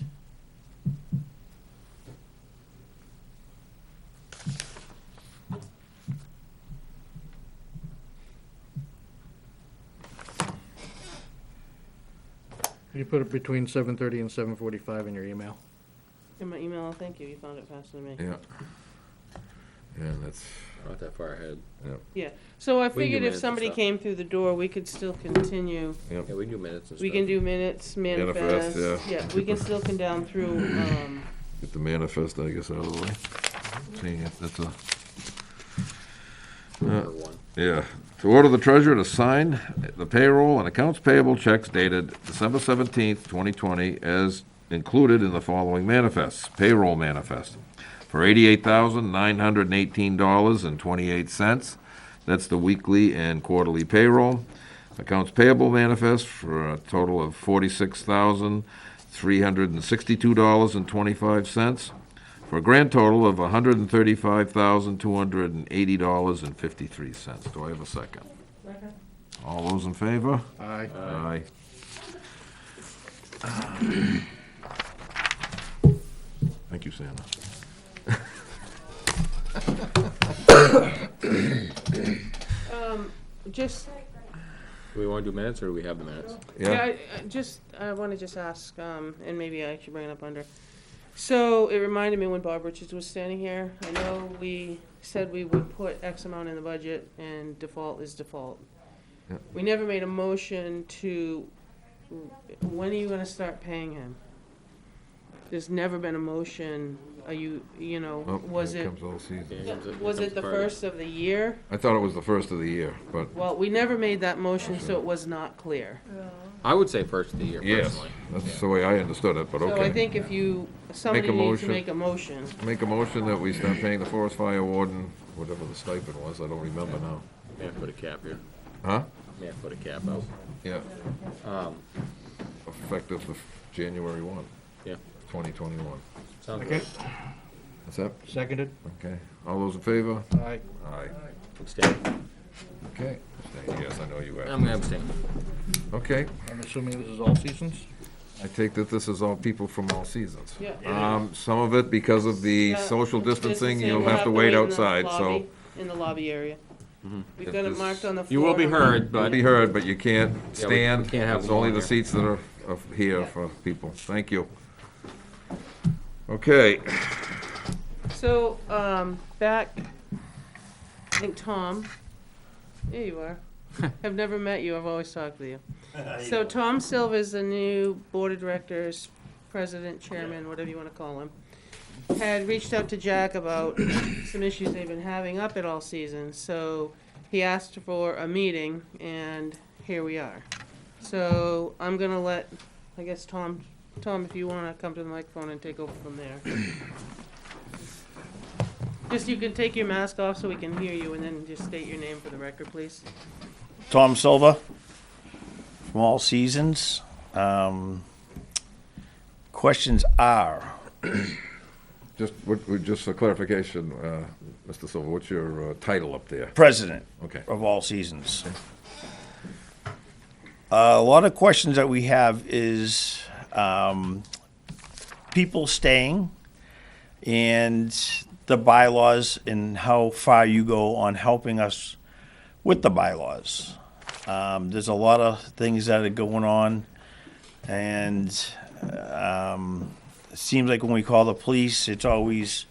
You put it between 7:30 and 7:45 in your email. In my email, thank you, you found it faster than me. Yeah. And that's, Not that far ahead. Yeah, so I do figured if minutes and somebody stuff. came through the door, we could still continue. Yeah, we can do minutes and stuff. We can do minutes, Manifest, manifest, yeah. we can still come down through, get the manifest, I guess, out of the way. Seeing it, that's a, Number one. yeah. To order the treasurer to sign the payroll and accounts payable checks dated December 17th, 2020, as included in the following manifests. Payroll manifest for $88,918.28. That's the weekly and quarterly payroll. Accounts payable manifest for a total of $46,362.25, for a grand total of $135,280.53. Do I have a second? All those in favor? Aye. Aye. Thank you, Santa. just, Do we want to do minutes, or do we have the minutes? Yeah, I wanna just ask, and maybe I should bring it up under. So it reminded me when Bob Richards was standing here, I know we said we would put X amount in the budget and default is default. Yep. We never made a motion to, when are you gonna start paying him? There's never been a motion, are you know, oh, was here it, comes all season. was it the first of the year? I thought it was the first of the year, but Well, we never made that motion, so it was not clear. I would say first of the year, yes, personally. that's the way I understood it, but So I okay. think if you, somebody Make a needs to motion. make a motion. Make a motion that we start paying the forest fire warden, whatever the stipend was, I don't remember now. May have to put a cap here. Huh? May have to put a cap out. Yeah, Um, effective the January 1, yeah, 2021. sounds Okay. good. What's that? Seconded? Okay. All those in favor? Aye. Aye. Abstain. Okay. Yes, I know you I'm have. gonna abstain. Okay. I'm assuming this is all seasons? I take that this is all people from all seasons. Yeah. Some of it because of the Yeah, social distancing, distancing, you'll we'll have to wait in the outside, so. lobby- In the lobby area. We've If got it this- marked on the floor. You will be heard, You'll but be heard, but you can't Yeah, we stand. can't have It's them only on the here. seats that are here for people. Thank you. Okay. So, back, I think Tom, there you are. I've never met you, I've always talked with you. So Tom Silva is the new Board of Directors, President, Chairman, whatever you wanna call him. Had reached out to Jack about some issues they've been having up at All Seasons, so he asked for a meeting, and here we are. So I'm gonna let, I guess, Tom, if you wanna come to the microphone and take over from there. Just, you can take your mask off so we can hear you, and then just state your name for the record, please. Tom Silva from All Seasons. Questions are, Just for clarification, Mr. Silva, what's your title up there? President Okay. of All Seasons. A lot of questions that we have is people staying and the bylaws and how far you go on helping us with the bylaws. There's a lot of things that are going on, and it seems like when we call the police, it's always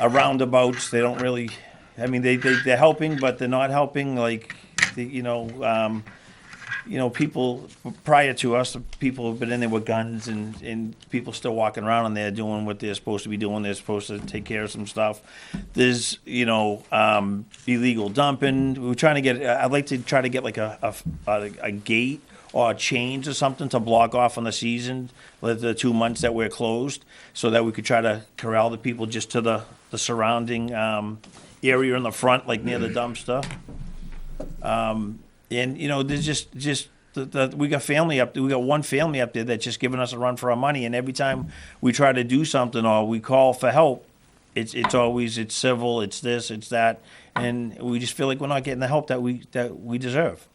a roundabouts. They don't really, I mean, they're helping, but they're not helping. Like, people prior to us, people have been in there with guns, and people still walking around in there doing what they're supposed to be doing. They're supposed to take care of some stuff. There's, illegal dumping. We're trying to get, I'd like to try to get like a gate or a change or something to block off on the season, the 2 months that we're closed, so that we could try to corral the people just to the surrounding area in the front, like near the dumpster. And, there's just we got family up there. We got one family up there that's just giving us a run for our money. And every time we try to do something or we call for help, it's always, it's civil, it's this, it's that. And we just feel like we're not getting the help that we deserve.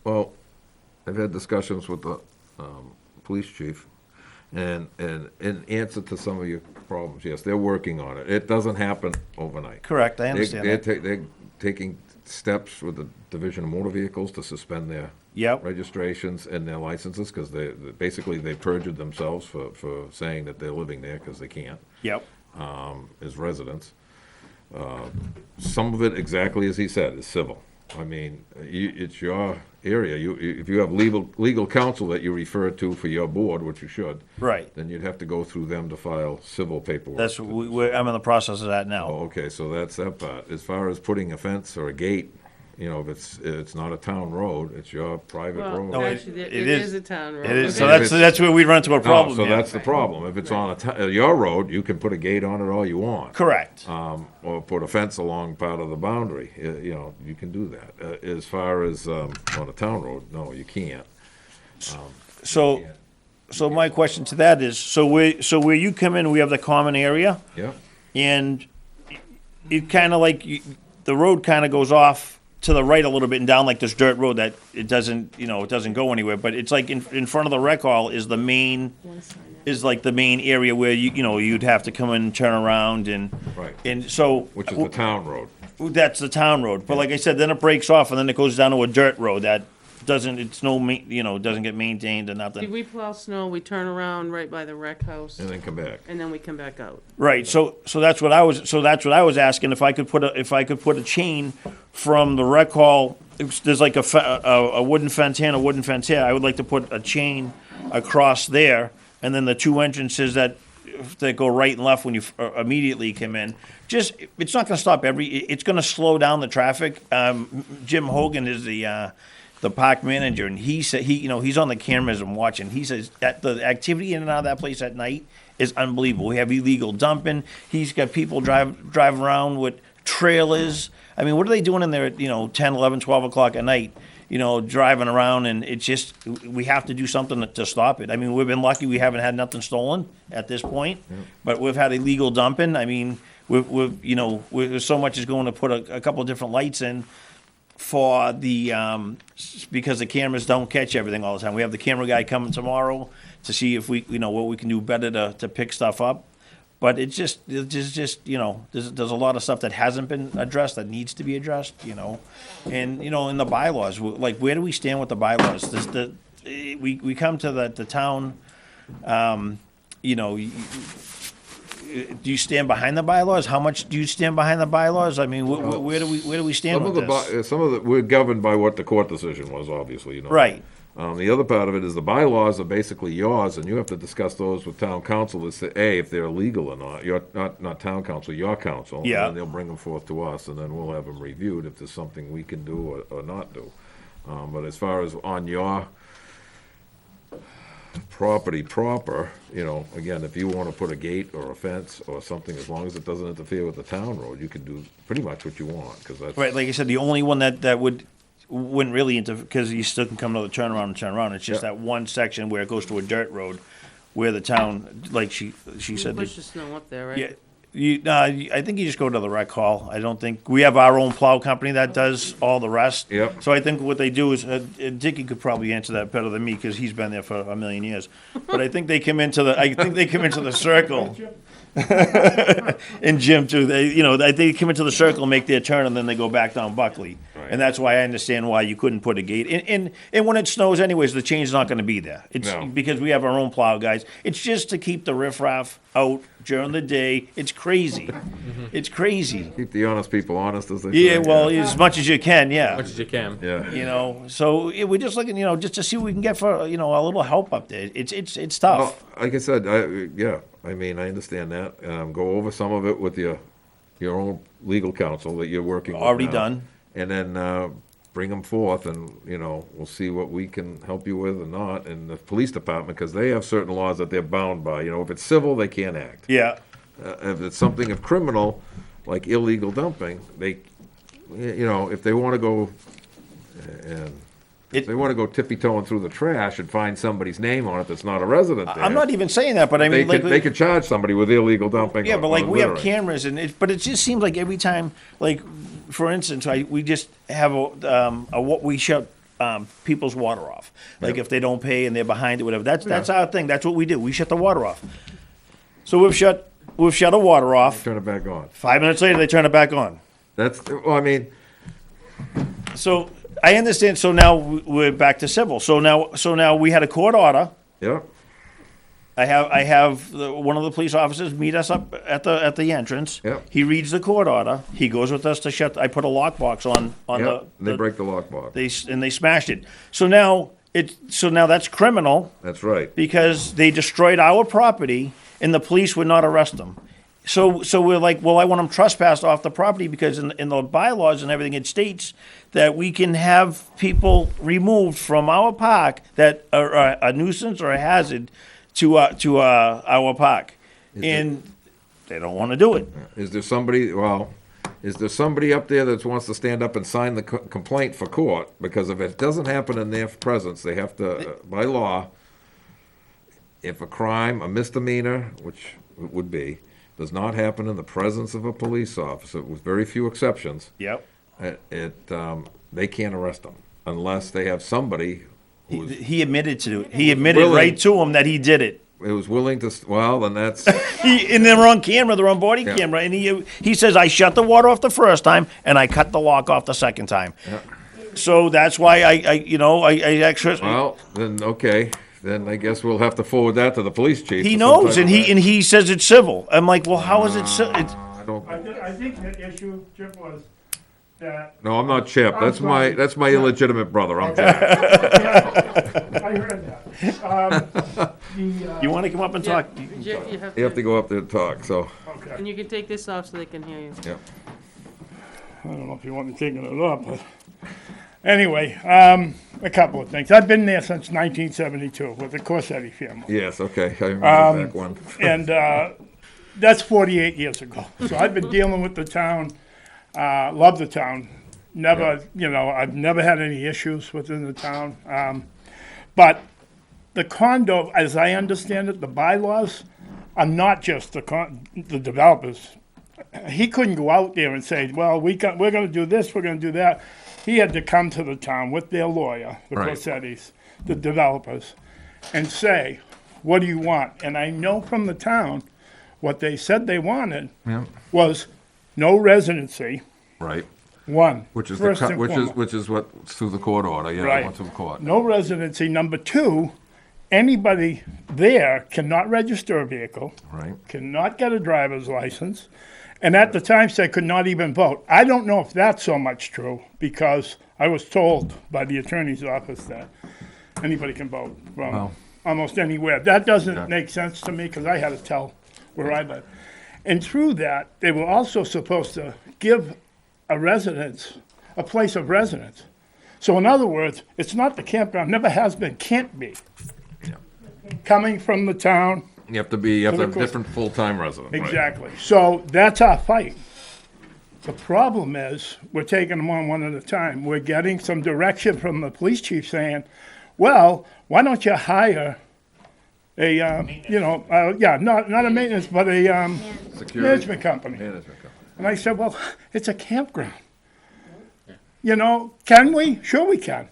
Well, I've had discussions with the police chief, and in answer to some of your problems, yes, they're working on it. It doesn't happen overnight. Correct, I understand that. They're taking steps with the Division of Motor Vehicles to suspend their Yep. registrations and their licenses, because basically they perjured themselves for saying that they're living there, because they can't, Yep. as residents. Some of it, exactly as he said, is civil. I mean, it's your area. If you have legal counsel that you refer to for your board, which you should, Right. then you'd have to go through them to file civil paperwork. That's, I'm in the process of that now. Oh, okay, so that's that part. As far as putting a fence or a gate, if it's not a town road, it's your private road. Well, actually, it is a town road. It is, so Okay. that's where we run into a problem. So yeah. that's the problem. If it's on your road, you can put a gate on it all you want. Correct. Or put a fence along part of the boundary, you can do that. As far as, on a town road, no, you can't. So, my question to that is, so where you come in, we have the common area, Yeah, and it kind of like, the road kind of goes off to the right a little bit and down like this dirt road that it doesn't go anywhere, but it's like in front of the rec hall is the main, is like the main area where you'd have to come in and turn around and. Right. And so. which is the town road. That's the town road, but like I said, then it breaks off and then it goes down to a dirt road that doesn't get maintained or See, nothing. we plow snow, we turn around right by the rec house, And then come back. and then we come back out. Right, so that's what I was asking, if I could put a chain from the rec hall, there's like a wooden fence here and a wooden fence here, I would like to put a chain across there, and then the two entrances that go right and left when you immediately come in. Just, it's not gonna stop it's gonna slow down the traffic. Jim Hogan is the park manager, and he said, he's on the cameras and watching. He says that the activity in and out of that place at night is unbelievable. We have illegal dumping. He's got people drive around with trailers. I mean, what are they doing in there at, 10, 11, 12 o'clock at night? Driving around, and it's just, we have to do something to stop it. I mean, we've been lucky we haven't had nothing stolen at this point, but we've had illegal dumping. I mean, so much is going to put a couple of different lights in for the, because the cameras don't catch everything all the time. We have the camera guy coming tomorrow to see if we, what we can do better to pick stuff up. But there's just, there's a lot of stuff that hasn't been addressed that needs to be addressed, And, in the bylaws, like, where do we stand with the bylaws? We come to the town, do you stand behind the bylaws? How much do you stand behind the bylaws? I mean, where do we stand with this? Some of we're governed by what the court decision was, obviously, Right. The other part of it is the bylaws are basically yours, and you have to discuss those with town council to say, if they're legal or not. You're not town council, your council. Yeah. And then they'll bring them forth to us, and then we'll have them reviewed if there's something we can do or not do. But as far as on your property proper, again, if you want to put a gate or a fence or something, as long as it doesn't interfere with the town road, you can do pretty much what you want, because that's. Right, like I said, the only one that wouldn't really interfere, because you still can come to the turnaround and turn around. It's just Yeah. that one section where it goes to a dirt road, where the town, like she You said. push the snow up there, right? Yeah, I think you just go to the rec hall. I don't think, we have our own plow company that does all the rest. Yep. So I think what they do is, Dickie could probably answer that better than me, because he's been there for a million years. But I think they come into the circle. And Jim too, they come into the circle, make their turn, and then they go back down Buckley. Right. And that's why I understand why you couldn't put a gate. And when it snows anyways, the change is not gonna be there. It's No. because we have our own plow guys. It's just to keep the riffraff out during the day. It's crazy. It's crazy. Keep the honest people honest, as they say. Yeah, well, as much as you can, Much yeah. as you can. Yeah. So we're just looking, just to see what we can get for, a little help up there. It's tough. Well, like I said, I mean, I understand that. Go over some of it with your own legal counsel that you're working with Already now. done. And then bring them forth, and we'll see what we can help you with or not. And the police department, because they have certain laws that they're bound by. If it's civil, they can't act. Yeah. If it's something of criminal, like illegal dumping, they, if they want to go and. If they want to go tippy-toeing through the trash and find somebody's name on it that's not a resident there. I'm not even saying that, but I mean, They could charge somebody with illegal dumping. yeah, or- but like or we have littering. cameras, but it just seems like every time, like for instance, we just have what we shut people's water off. Like if they don't pay and they're behind or whatever. That's our thing. That's what we do. We shut the water off. So we've shut the water off. Turn it back on. 5 minutes later, they turn it back on. Well, I mean, So I understand, so now we're back to civil. So now we had a court order. Yep, I have one of the police officers meet us up at the entrance. Yep. He reads the court order. He goes with us to shut. I put a lockbox on yep, they break the lockbox. they smashed it. So now that's criminal That's right. because they destroyed our property and the police would not arrest them. So we're like, well, I want them trespassed off the property because in the bylaws and everything, it states that we can have people removed from our park that are a nuisance or a hazard to our park. And they don't want to do it. Is there somebody up there that wants to stand up and sign the complaint for court? Because if it doesn't happen in their presence, they have to, by law, if a crime, a misdemeanor, which it would be, does not happen in the presence of a police officer, with very few exceptions, Yep. they can't arrest them unless they have somebody who's He admitted to it. He admitted willing- right to him that he did it. who's willing to, well, then that's, And they're on camera, they're on body Yeah. camera, and he says, I shut the water off the first time, and I cut the lock off the second time. Yeah. So that's why I actually, well, then, okay, then I guess we'll have to forward that to the police chief. he for some knows, type and of he says it's civil. I'm like, well, how is it I don't, I think the issue, Chip, was that, no, I'm not Chip, I'm sorry. that's my illegitimate brother, I'm Jack. I heard that. You want to come up and Yeah, talk? Jeff, you have You have to to, go up there and talk, so, Okay. and you can take this off so they can hear you. yeah. I don't know if you want me taking it up, but anyway, a couple of things. I've been there since 1972 with the Corsetti family. Yes, okay, I remember that one. And that's 48 years ago. So I've been dealing with the town, love the town. Never, I've never had any issues within the town. But the condo, as I understand it, the bylaws are not just the developers. He couldn't go out there and say, well, we're going to do this, we're going to do that. He had to come to the town with their lawyer, the Right. Corsettis, the developers, and say, what do you want? And I know from the town, what they said they wanted Yeah. was no residency, Right, one. which is first and foremost. which is what's through the court order, yeah, Right. what's through the court. No residency. Number two, anybody there cannot register a vehicle, Right, cannot get a driver's license, and at the time said could not even vote. I don't know if that's so much true, because I was told by the attorney's office that anybody can vote from Well. almost anywhere. That doesn't Yeah. make sense to me, because I had to tell where I live. And through that, they were also supposed to give a residence, a place of residence. So in other words, it's not the campground, never has been, can't be. Yeah. Coming from the town, you have to have course. different full-time resident, right? exactly. So that's our fight. The problem is, we're taking them on one at a time. We're getting some direction from the police chief saying, well, why don't you hire a, not a maintenance, but a Security management company. management company. And I said, well, it's a campground. Can we? Sure we can.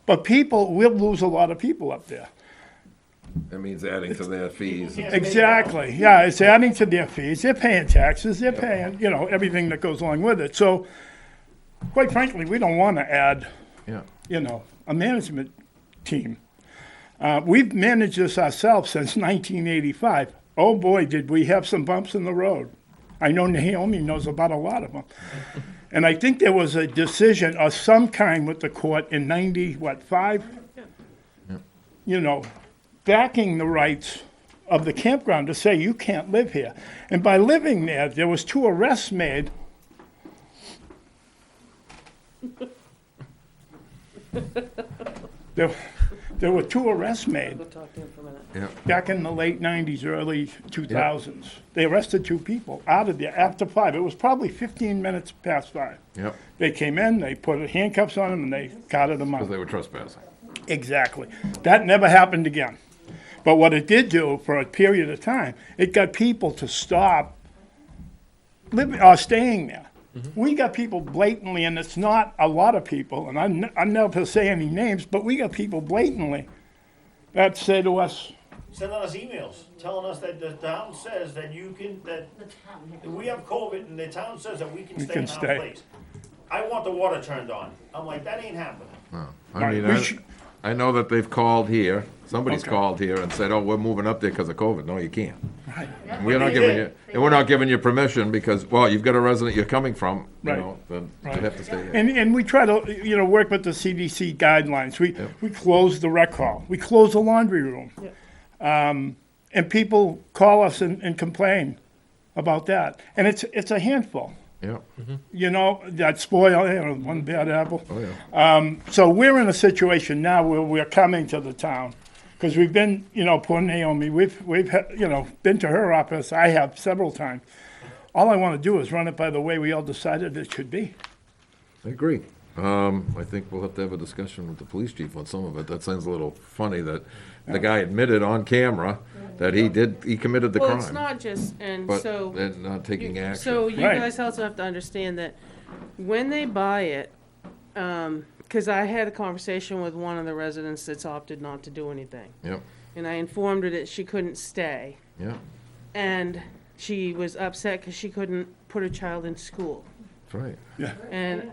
But we'll lose a lot of people up there. That means adding to their fees. Exactly, yeah, it's adding to their fees, they're paying taxes, they're paying, everything that goes along with it. So, quite frankly, we don't want to add, Yeah, a management team. We've managed this ourselves since 1985. Oh boy, did we have some bumps in the road. I know Naomi knows about a lot of them. And I think there was a decision of some kind with the court in 5? Backing the rights of the campground to say you can't live here. And by living there was 2 arrests made. There were 2 arrests made Go talk to him for a minute. yeah, back in the late 90s, early 2000s. They arrested 2 people out of there after 5. It was probably 15 minutes past 5. yep, They came in, they put handcuffs on them, and they carted them because out. they were trespassing. Exactly. That never happened again. But what it did do for a period of time, it got people to stop staying there. We got people blatantly, and it's not a lot of people, and I'm never say any names, but we got people blatantly that say to us, Sending us emails telling us that the town says that we have COVID and the town says that we can We stay can in stay. our place. I want the water turned on. I'm like, that ain't happening. I Right, mean, we should- I know that they've called here, somebody's Okay. called here and said, oh, we're moving up there because of COVID. No, you can't. Right. And we're not giving you, and we're not giving you permission because, well, you've got a resident you're coming from, you Right. know, then you Right. have to stay here. And we try to, work with the CDC guidelines. We close the rec hall. We close the laundry room. And people call us and complain about that. And it's a handful, Yeah, that spoil, one bad apple. oh, yeah. So we're in a situation now where we're coming to the town. Because we've been, poor Naomi, we've been to her office. I have several times. All I want to do is run it by the way we all decided it should be. I agree. I think we'll have to have a discussion with the police chief on some of it. That sounds a little funny that the guy admitted on camera that he committed the Well, crime. it's not just, and But so. they're not taking action. So you Right. guys also have to understand that when they buy it, because I had a conversation with one of the residents that's opted not to do anything. Yep, And I informed her that she couldn't stay. yeah, And she was upset because she couldn't put her child in school. that's right.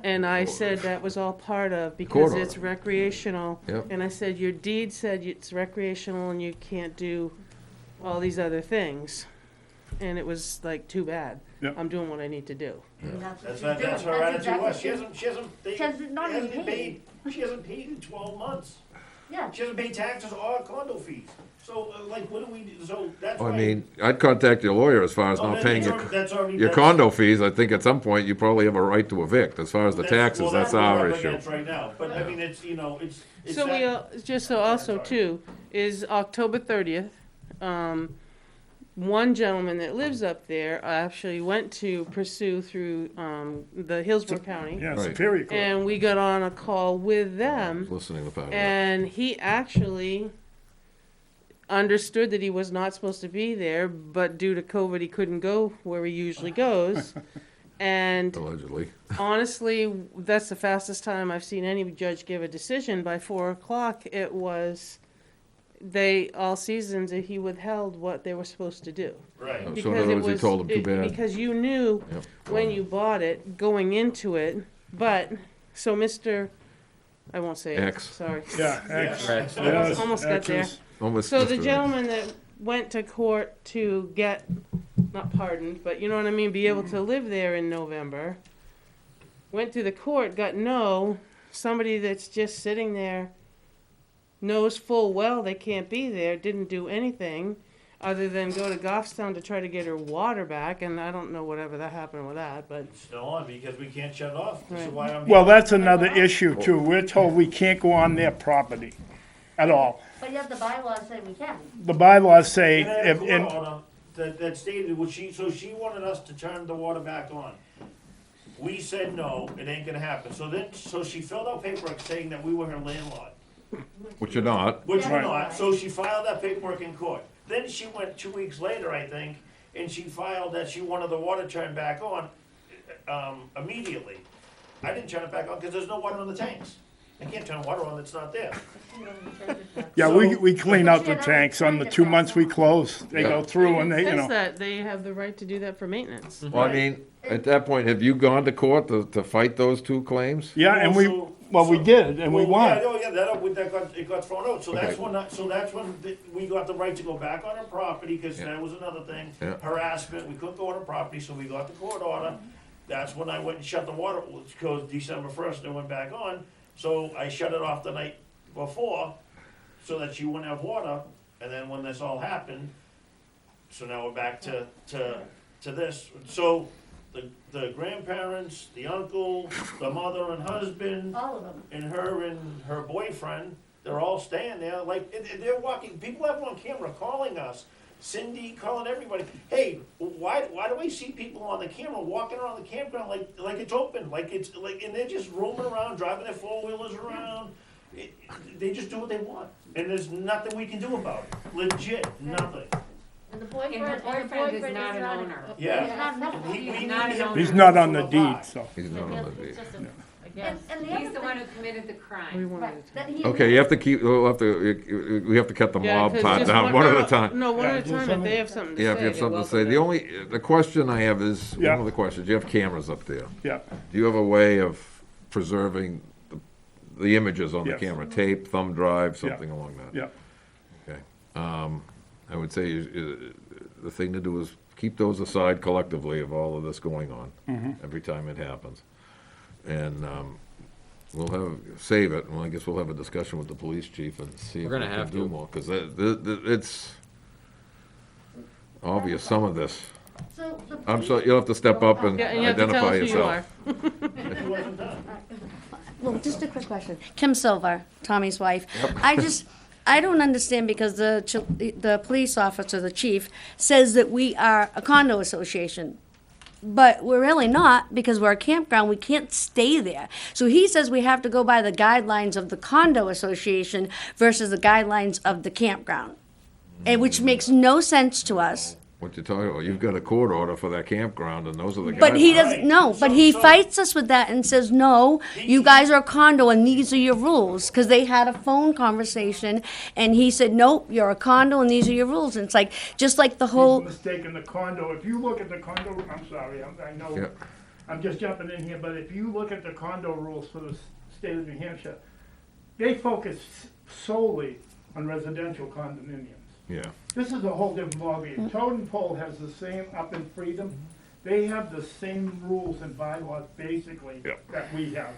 And I said that was all part of, because Court order. it's recreational. Yep. And I said, your deed said it's recreational and you can't do all these other things. And it was like, too bad. Yep. I'm doing what I need to do. That's her attitude was. She hasn't not even paid. paid. She hasn't paid in 12 months. Yeah. She hasn't paid taxes or condo fees. So, what do we do? So that's I why. mean, I'd contact your lawyer as far as Oh, not that- paying that's already- your that's- condo fees. I think at some point you probably have a right to evict. As far as the taxes, well, that's what our we're up issue. against right now. But I mean, it's So that- just so also too, is October 30th. One gentleman that lives up there actually went to pursue through, the Hillsborough County. Yeah, Right. Superior Court. And we got on a call with them. Listening to that. And he actually understood that he was not supposed to be there, but due to COVID, he couldn't go where he usually goes. And Allegedly. honestly, that's the fastest time I've seen any judge give a decision. By 4 o'clock, it was, all seasons, he withheld what they were supposed to do. Right. So in Because other it words, he was, told him too bad. because you knew Yep. when you bought it, going into it, but, so Mr., I won't say it, X. sorry. Yeah, X. Correct. Yes, Almost got there. X's. Almost So the Mr. gentleman that went to court to get, not pardoned, but you know what I mean, be able to live there in November, went to the court, got no, somebody that's just sitting there knows full well they can't be there, didn't do anything other than go to Goffstown to try to get her water back, and I don't know whatever that happened with that, but Still on because we can't shut it off. This is Right. why I'm. Well, here. that's another issue too. We're told we can't go on their property at all. But yet the bylaws say we can. The bylaws say, And I had a if, court order that stated, so she wanted us to turn the water back on. We said, no, it ain't gonna happen. So she filled out paperwork saying that we were her landlord, Which you're not. which we're Right. not. So she filed that paperwork in court. Then she went 2 weeks later, I think, and she filed that she wanted the water turned back on, immediately. I didn't turn it back on because there's no water in the tanks. I can't turn water on that's not there. yeah, we clean out the tanks on the 2 months we close. They go through and they, it says that they have the right to do that for maintenance. Well, I mean, at that point, have you gone to court to fight those two claims? Yeah, and we did, and we Well, won. Yeah, oh, yeah, it got thrown out, so that's Okay. when we got the right to go back on her property, cause Yeah. that was another thing. Yeah. Harassment, we couldn't go on her property, so we got the court order. That's when I went and shut the water, because December 1st, it went back on. So I shut it off the night before, so that she wouldn't have water, and then when this all happened, so now we're back to this. So, the grandparents, the uncle, the mother and husband, All of them. and her boyfriend, they're all staying there, like, and they're walking, people have on camera calling us, Cindy calling everybody, hey, why do I see people on the camera walking around the campground like it's open, like it's, like, and they're just roaming around, driving their four-wheelers around, they just do what they want, and there's nothing we can do about it, legit, nothing. And the boyfriend, And her boyfriend is not an owner. Yeah. He's not an owner. We He's not an owner. He's not on the deed, so. He's not on the deed. It's just a And the other He's the thing- one who committed the We crime. wanted Right, to. that he- Okay, you have to keep, we have to cut the Yeah, mob 'cause part just down, one at a no, time. No, one Yeah, at a do time, if something. they have something to say. Yeah, if you have they're something to say, welcome the only, the question I have is, Yeah. one of the questions, you have cameras up there. Yeah. Do you have a way of preserving the images on the Yes. camera? Tape, thumb drive, Yeah. something along that? Yeah. Okay. I would say the thing to do is keep those aside collectively of all of this going on, every time it happens. And we'll save it, well, I guess we'll have a discussion with the police chief and see if We're we gonna can have do to. more. Because it's obvious, some of this. So the I'm police- sorry, you'll have to step up and Yeah, and you have to tell identify us who you yourself. are. It wasn't done. Well, just a quick question. Kim Silver, Tommy's wife. I don't understand because the police officer, the chief, says that we are a condo association. But we're really not because we're a campground. We can't stay there. So he says we have to go by the guidelines of the condo association versus the guidelines of the campground. And which makes no sense to us. What you're talking about, you've got a court order for that campground, and those are the guidelines. But he doesn't, no, but he So- fights us with that and says, no, you guys are a condo and these are your rules. Because they had a phone conversation and he said, nope, you're a condo and these are your rules. And it's like, just like the whole, Mistake in the condo. If you look at the condo, I'm sorry, I know, Yeah. I'm just jumping in here, but if you look at the condo rules for the state of New Hampshire, they focus solely on residential condominiums. Yeah, This is a whole different ballgame. Totem Pole has the same up in Freedom. They have the same rules and bylaws basically Yeah. that we have.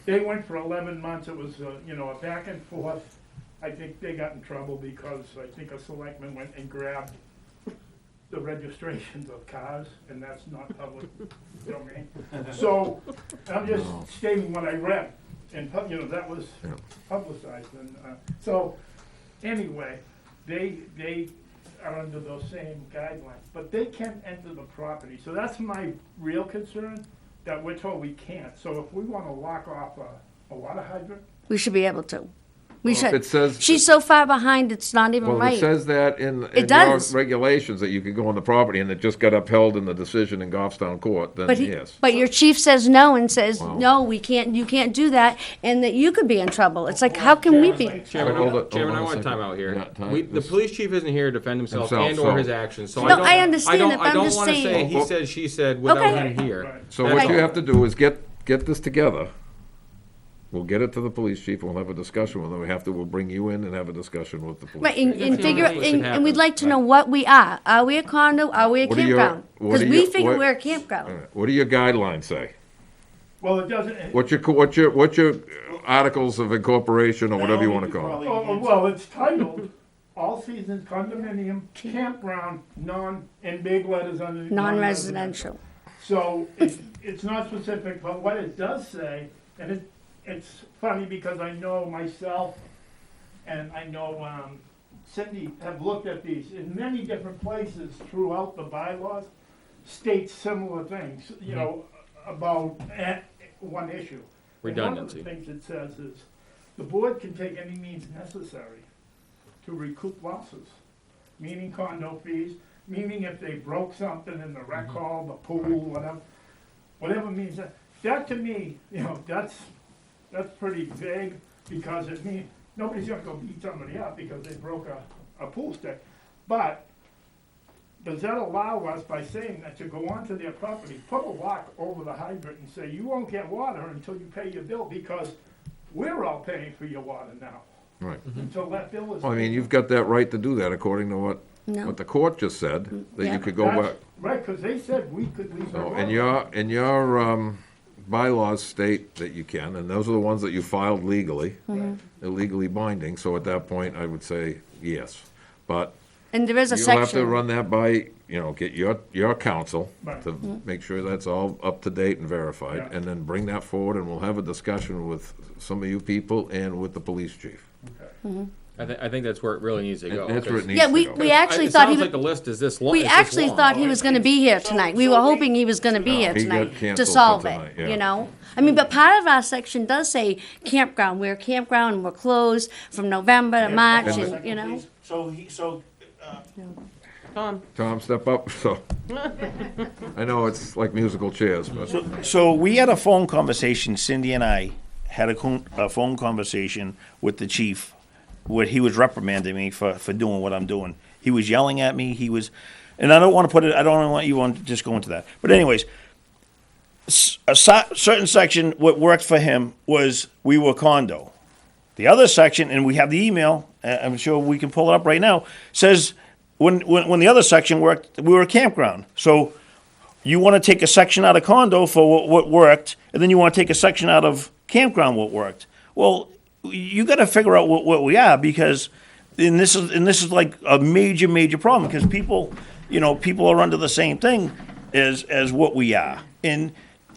They went for 11 months. It was, a back and forth. I think they got in trouble because I think a selectman went and grabbed the registrations of cars, and that's not public domain. So I'm just stating what I read, and that was Yeah. publicized. And so anyway, they are under those same guidelines, but they can enter the property. So that's my real concern, that we're told we can't. So if we want to lock off a water hydrant, we should be able to. We Well, if should. it says- She's so far behind, it's not even well, it right. says that in your does. regulations that you could go on the property, and it just got upheld in the decision in Goffstown Court, then But yes. but your chief says no and says, Wow. no, we can't, you can't do that, and that you could be in trouble. It's like, how can we be? Chairman, Hold it- Chairman, hold I on a want second. time out here. Yeah, time. The This- police chief isn't here to defend himself Himself, and or so- his actions, so No, I don't. I understand don't- that, but I'm just I don't wanna say saying- he said, she said without Okay. him here. Right. So That's what all. you have to do is get this together. We'll get it to the police chief, we'll have a discussion with him, we'll bring you in and have a discussion with the police. Right, and That's the figure, only place it and we'd happens. like to know what we are. Are we a condo? Are we a What are your- campground? what Because are we your- figure what- we're a All campground. right, what do your guidelines say? well, it doesn't. What's your articles of incorporation, or whatever you wanna call it? Well, it's titled All Seasons Condominium Campground in big letters under. Non-residential. So it's not specific, but what it does say, and it's funny because I know myself and I know Cindy have looked at these in many different places throughout the bylaws, state similar things, about one issue. And one of the Redundancy. things it says is, the board can take any means necessary to recoup losses, meaning condo fees, meaning if they broke something in the rec hall, the pool, whatever means that. That to me, that's pretty vague, because it means, nobody's gonna go beat somebody up because they broke a pool stick. But does that allow us, by saying that, to go onto their property, put a lock over the hydrant and say, you won't get water until you pay your bill, because we're all paying for your water now, Right. until that bill is. Well, I mean, paid. you've got that right to do that according to what No. the court just said, that Yeah. you could go That's back. right, because they said we could leave our So, water. and your bylaws state that you can, and those are the ones that you filed legally. Mm-hmm. They're legally binding, so at that point, I would say yes. But And there is a you'll have to section. run that by, get your counsel Right. to make sure that's all up to date and verified, Yeah. and then bring that forward, and we'll have a discussion with some of you people and with the police chief. I think that's where it really needs to go. That's where it 'cause- needs Yeah, to we, go. we actually It thought he sounds was. like the list is this long. We actually thought he was gonna be here tonight. We were hoping he was gonna be No, here he got tonight to canceled for solve tonight, it, yeah. I mean, but part of our section does say campground. We're a campground and we're closed from November to March, Hold on a and, second, please. So Tom, Tom, step up, so. I know it's like musical chairs, but So we had a phone conversation, Cindy and I had a phone conversation with the chief, where he was reprimanding me for doing what I'm doing. He was yelling at me, and I don't want to put it, I don't want you to just go into that. But anyways, certain section, what worked for him was we were condo. The other section, and we have the email, I'm sure we can pull it up right now, says when the other section worked, we were a campground. So you want to take a section out of condo for what worked, and then you want to take a section out of campground what worked. Well, you got to figure out what we are, because and this is like a major problem, because people are under the same thing as what we are, and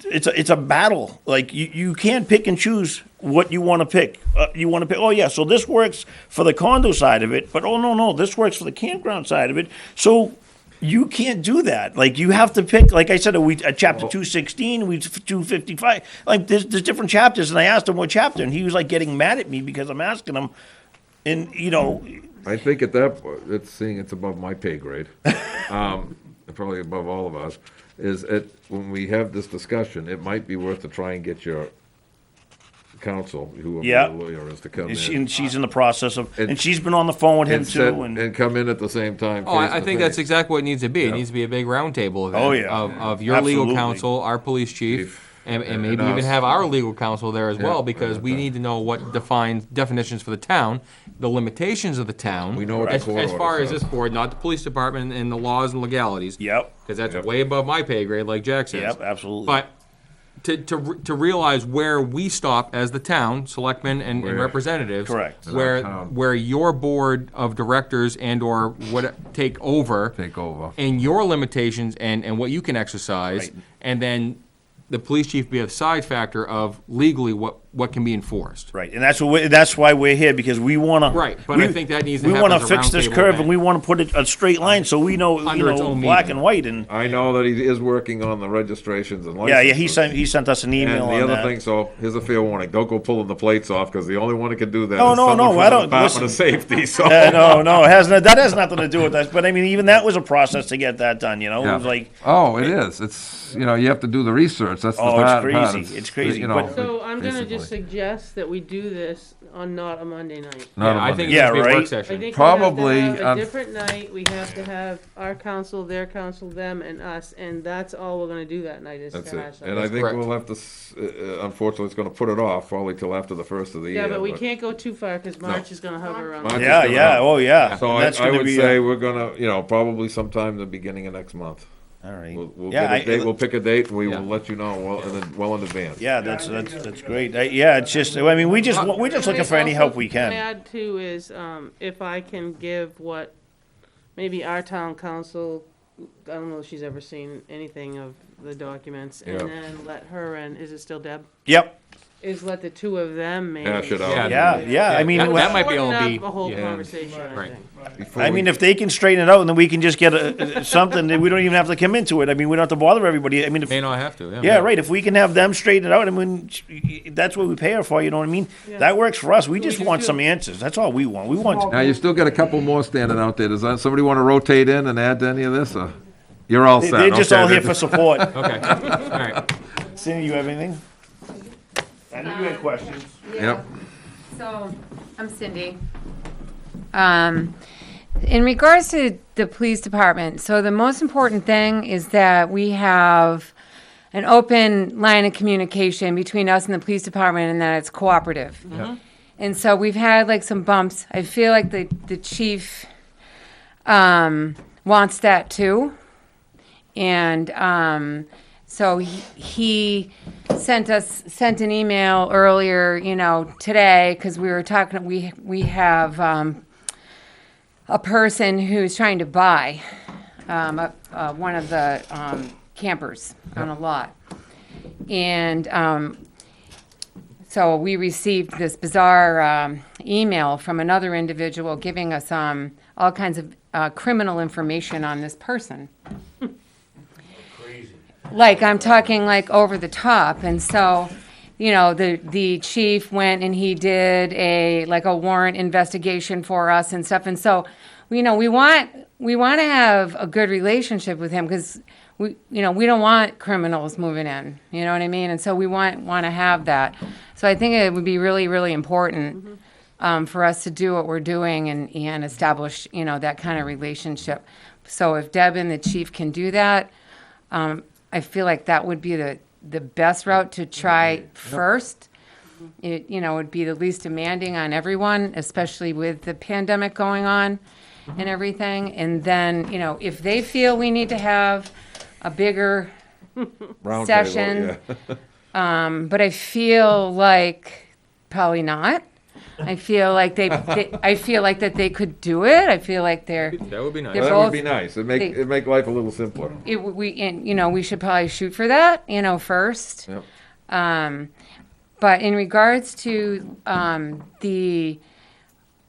it's a battle. Like you can't pick and choose what you want to pick. You want to pick, oh yeah, so this works for the condo side of it, but oh no, this works for the campground side of it. So you can't do that. Like you have to pick. Like I said, chapter 216, 255. Like there's different chapters, and I asked him what chapter, and he was like getting mad at me because I'm asking him, and I think at that point, it's above my pay grade, probably above all of us. When we have this discussion, it might be worth to try and get your counsel, whoever Yeah. the lawyer is, to come and in. she's in the process of, and she's been on the phone with him too, And come in at the same time. Oh, face I to think face. that's exactly what it needs to be. It Yeah. needs to be a big roundtable event. Oh, yeah. Of your legal Absolutely. counsel, our police chief, and maybe and even us. have our legal counsel there as Yeah, well, because we need to know what defines definitions for the town, the limitations of the town. We know what the as, court as far order as this says. board, not the police department and the laws and legalities. Yep. Because that's Yep. way above my pay grade, like Jack says. Yep, absolutely. But to realize where we stop as the town, selectmen and Where- representatives. Correct. As our town. Where your board of directors and/or what take over. Take over. And your limitations and what you can exercise. Right. And then the police chief be a side factor of legally what can be enforced. Right, and that's why we're here, because we want to. Right, but I think that needs to We happen want as to a fix this roundtable curve, event. and we want to put it a straight line, so we know, Under its own black meeting. and white, and, I know that he is working on the registrations and yeah, licenses. he sent us an And email the on other that. thing, so here's a fair warning, don't go pulling the plates off, because the only one that can do that is No, someone from I the don't- Department of listen. Safety, so. No, that has nothing to do with us, but I mean, even that was a process to get that done, it was like, Oh, it is. It's, you have to do the research. That's the Oh, it's hard part. crazy. It's crazy, you but- So I'm gonna basically. just suggest that we do this on not a Monday night. Not a Yeah, I Monday. think it Yeah, needs to be a right. work I session. think Probably, we have to have um, a different night, we have to have our council, their council, them and us, and that's all we're gonna do that night is That's to it. hash And out. I think correct. we'll have to, unfortunately, it's gonna put it off probably till after the first of the year. Yeah, but we can't go too far, cause March is gonna hover around. March is yeah, gonna yeah, help. oh, yeah. So And that's I gonna would be, say we're gonna, probably sometime the beginning of next month. all right. We'll Yeah, get a date, I- we'll pick a date, and we Yeah. will let you know well in advance. Yeah, that's great. Yeah, it's just, I mean, we're just looking for any help we Also, can. add too is, if I can give what, maybe our town council, I don't know if she's ever seen anything of the documents, and Yeah. then let her and, is it still Deb? Yep, Is let the two of them maybe. Hash it out. yeah, I mean, that might be able to Shorten be. up a whole yeah. conversation, I Right. think. Before I we- mean, if they can straighten it out, and then we can just get something, that we don't even have to come into it. I mean, we don't have to bother everybody. I mean, if, May not have to, yeah. yeah, right, if we can have them straighten it out, I mean, that's what we pay her for, you know what I mean? Yeah. That works for us. We We just just want do- some answers. That's all we want. We want, Now, you still got a couple more standing out there. Does somebody want to rotate in and add to any of this, or? You're all set. they're just Okay, all here they're for support. Okay, all right. Cindy, you have anything? I know you had questions. Yep. So, I'm Cindy. In regards to the police department, so the most important thing is that we have an open line of communication between us and the police department, and that it's cooperative. And so we've had like some bumps. I feel like the chief wants that too. And so he sent an email earlier, today, because we were talking. We have a person who's trying to buy one of the campers on a lot, and so we received this bizarre email from another individual giving us all kinds of criminal information on this person. Like, I'm talking like over the top. And so, the chief went and he did a warrant investigation for us and stuff. And so, we want we want to have a good relationship with him because we don't want criminals moving in. You know what I mean? And so we want to have that. So I think it would be really, really important for us to do what we're doing and establish, that kind of relationship. So if Deb and the chief can do that, I feel like that would be the best route to try first. It would be the least demanding on everyone, especially with the pandemic going on and everything. And then, if they feel we need to have a bigger Round session, table, yeah. but I feel like probably not. I feel like I feel like that they could do it. I feel like That would be nice. they're That both- would be nice. It'd make life a little simpler. we should probably shoot for that, first. Yep. But in regards to the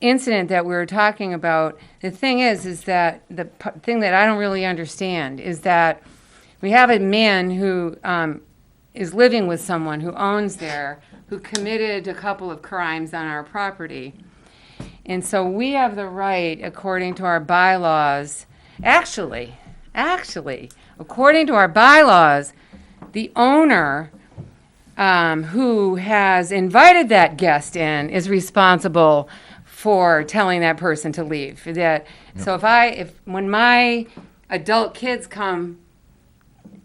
incident that we were talking about, the thing is that the thing that I don't really understand is that we have a man who is living with someone who owns there, who committed a couple of crimes on our property. And so we have the right, according to our bylaws, actually, according to our bylaws, the owner who has invited that guest in is responsible for telling that person to leave. So when my adult kids come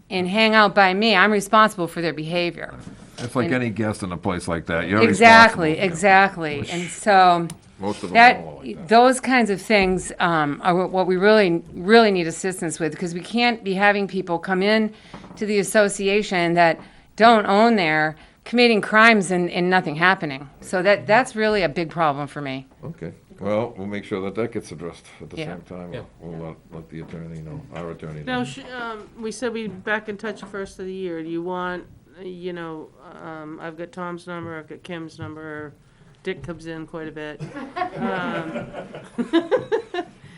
and hang out by me, I'm responsible for their behavior. It's like any guest in a place like that. You're Exactly. responsible. And so Most of them are like that. those kinds of things are what we really, really need assistance with, because we can't be having people come in to the association that don't own there, committing crimes and nothing happening. So that's really a big problem for me. Okay. Well, we'll make sure that gets addressed at the Yeah. same time. Yeah. We'll let the attorney know, our attorney Now, know. we said we'd be back in touch first of the year. Do you want, I've got Tom's number, I've got Kim's number, Dick comes in quite a bit.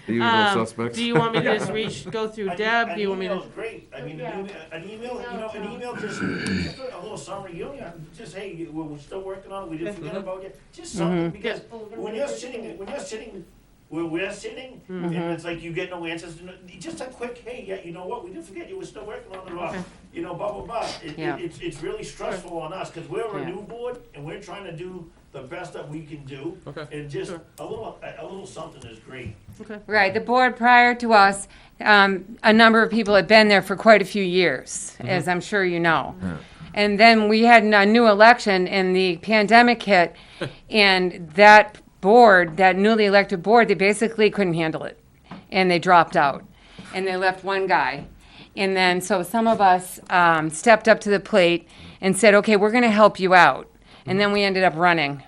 The usual suspects. Do you want me to just go through Deb? Do you want me An to? email's great. I mean, an email, just a little summary. You don't have to just, hey, we're still working on it. We didn't forget about you. Just something, because when you're sitting, where we're sitting, and it's like you get no answers. Just a quick, hey, yeah, you know what? We didn't forget you. We're still working on it. Blah blah blah. Yeah. It's really stressful on us because we're a Yeah. new board and we're trying to do the best that we can do. Okay. And just a little something is great. Right, the board prior to us, a number of people had been there for quite a few years, as I'm sure you know. And then we had a new election and the pandemic hit, and that board, that newly elected board, they basically couldn't handle it. And they dropped out. And they left one guy. And then, so some of us stepped up to the plate and said, okay, we're gonna help you out. And then we ended up running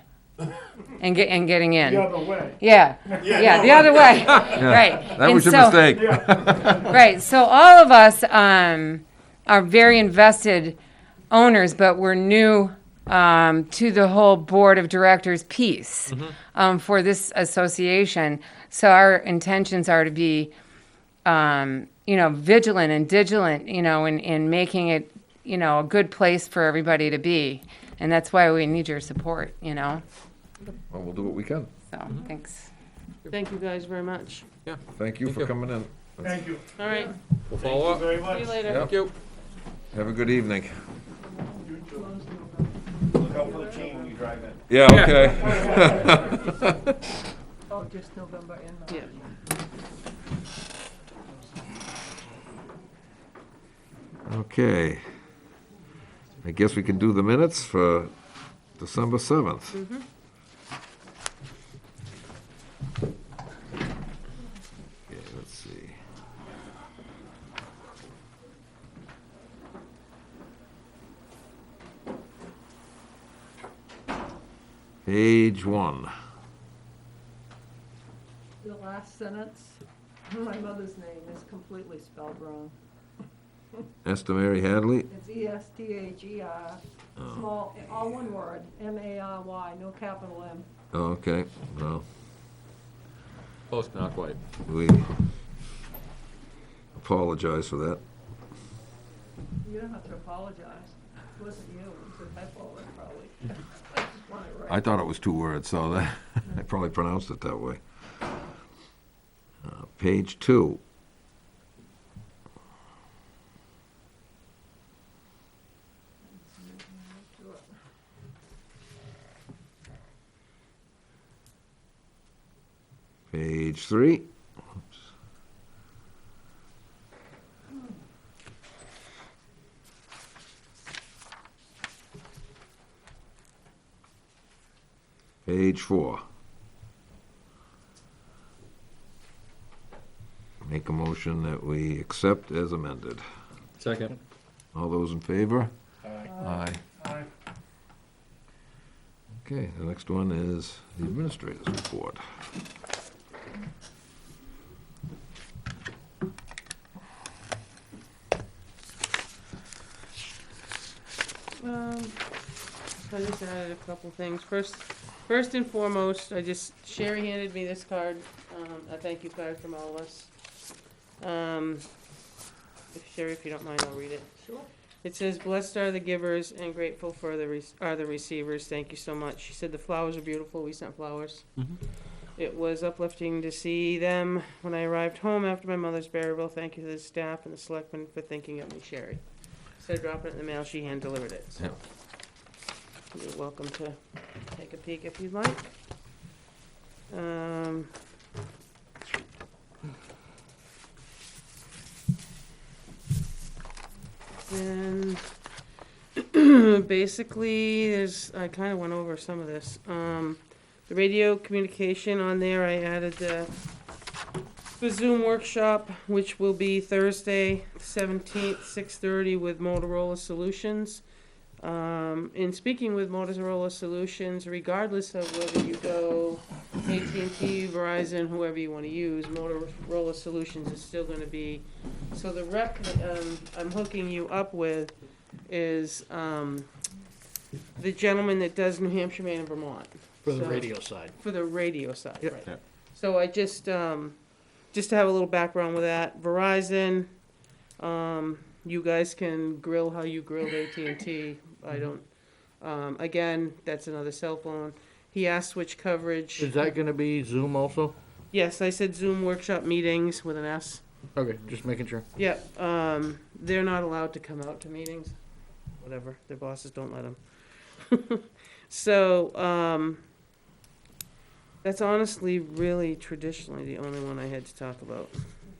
and getting in. The other way. Yeah, the other way, right. That And was your so- mistake. Right, so all of us are very invested owners, but we're new to the whole board of directors piece for this association. So our intentions are to be, vigilant and diligent, in making it, a good place for everybody to be. And that's why we need your support, Well, we'll do what we can. so, thanks. Thank you guys very much. Thank you for coming in. Thank you. All right, We'll follow up. Very see much. you later. Thank you. Have a good evening. Look out for the chain when you drive in. Yeah, okay. Oh, just November and Yeah. Okay. I guess we can do the minutes for December 7th. Okay, let's see. Page 1. the last sentence, my mother's name is completely spelled wrong. Esther Mary Hadley. It's ESTHER, small, all one word, MARY, no capital M. Oh, okay, well, Close, but not quite. we apologize for that. You don't have to apologize. It wasn't you, it was my fault, probably. I just want it right. I thought it was 2 words, so that, I probably pronounced it that way. Page 2. Page 3. Page 4. Make a motion that we accept as amended. Second. All those in favor? Aye. Aye. Okay, the next one is the administrator's report. I just added a couple things. First and foremost, Sherry handed me this card, a thank you card from all of us. Sherry, if you don't mind, I'll read it. Sure. It says, "Blessed are the givers and grateful for are the receivers. Thank you so much." She said the flowers are beautiful. We sent flowers. It was uplifting to see them when I arrived home after my mother's burial. Thank you to the staff and the selectmen for thinking of me, Sherry. Instead of dropping it in the mail, she hand delivered it. So you're welcome to take a peek if you'd like. Then basically, I kind of went over some of this. The radio communication on there, I added the Zoom workshop, which will be Thursday, 17th, 6:30 with Motorola Solutions. In speaking with Motorola Solutions, regardless of whether you go AT&T, Verizon, whoever you want to use, Motorola Solutions is still going to be. So the rep that I'm hooking you up with is the gentleman that does New Hampshire, Maine, and Vermont. For the radio side. For the radio side, Yep. right. Yep. So I just to have a little background with that, Verizon, you guys can grill how you grilled AT&T. I don't, again, that's another cell phone. He asked which coverage. Is that gonna be Zoom also? Yes, I said Zoom workshop meetings with an S. Okay, just making sure. Yep, they're not allowed to come out to meetings, whatever, their bosses don't let them. So, that's honestly really traditionally the only one I had to talk about.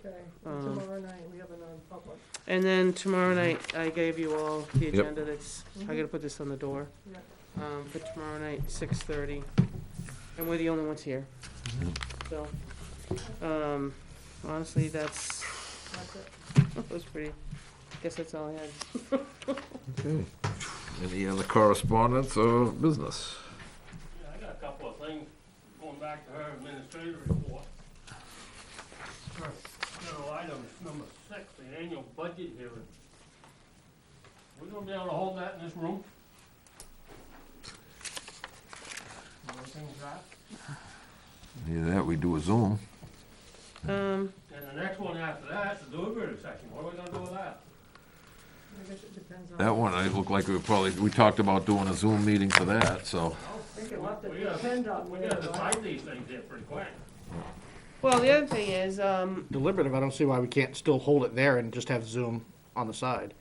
Okay, tomorrow night, we have a non-public. And then tomorrow night, I gave you all the Yep. agenda that's, I gotta put this on the door. Yep. For tomorrow night, 6:30, and we're the only ones here. So, honestly, That's it. that was pretty, guess that's all I had. Okay. Any other correspondence or business? Yeah, I got a couple of things going back to her administrative report. Journal items number 6, the annual budget hearing. We're gonna be able to hold that in this room? Everything's right? Either that, we do a Zoom. And the next one after that, the deliberative session, what are we gonna do with that? I guess it depends on. That one, I look like we talked about doing a Zoom meeting for that, so. I think it'll have to We gotta- depend on We where. gotta decide these things here pretty quick. Well, the other thing is, Deliberative, I don't see why we can't still hold it there and just have Zoom on the side.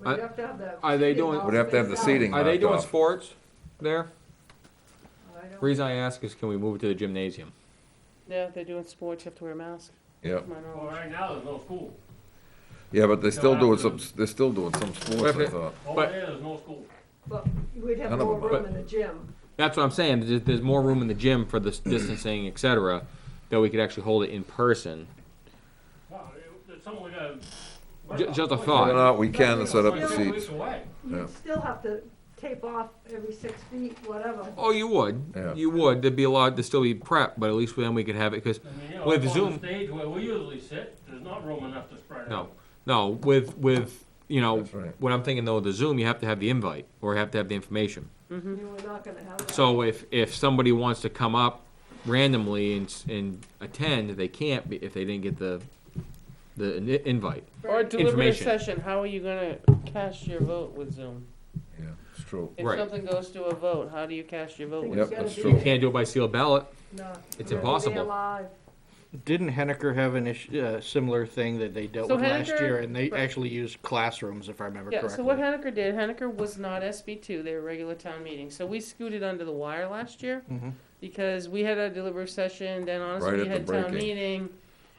Well, you have to have that. Are they seating doing- all We'd have to have the spaced out. seating. Are they Knocked doing off. sports there? I don't- Reason I ask is can we move it to the gymnasium? yeah, if they're doing sports, you have to wear a mask, Yeah. to my Well, knowledge. right now, there's no school. Yeah, but they're still doing some sports, I thought. Over But- there, there's no school. But we'd have None of more them, room but- in the gym. That's what I'm saying. There's more room in the gym for the distancing, et cetera, that we could actually hold it in person. Well, it's something we gotta. Just a Whether or thought. not we can set up the We're 2 weeks seats. away. Yeah. You'd still have to tape off every 6 feet, whatever. Oh, you would. Yeah. You would. There'd be a lot to still be prep, but at least then we could have it because I mean, you know, with up on the Zoom. stage where we usually sit, there's not room enough to spread No, out. no. With you know That's right. what I'm thinking though. The Zoom, you have to have the invite or have to have the information. You were not gonna have that. So if somebody wants to come up randomly and attend, they can't be if they didn't get the invite. Or a deliberative Information. session, how are you gonna cast your vote with Zoom? Yeah, it's true. If Right. something goes to a vote, how do you cast your vote with Yep, It's gotta that's be- true. You can't do it by sealed ballot. No. It's You're impossible. alive. Didn't Henniker have an issue, similar thing that they dealt So with last Henniker- year, and they right. actually used classrooms, if I remember Yeah, correctly? so what Henniker did, Henniker was not SB2, they were regular town meeting, so we scooted under the wire last year, Mhm. because we had a deliberative session, then Right honestly, at we the had town breaking. meeting,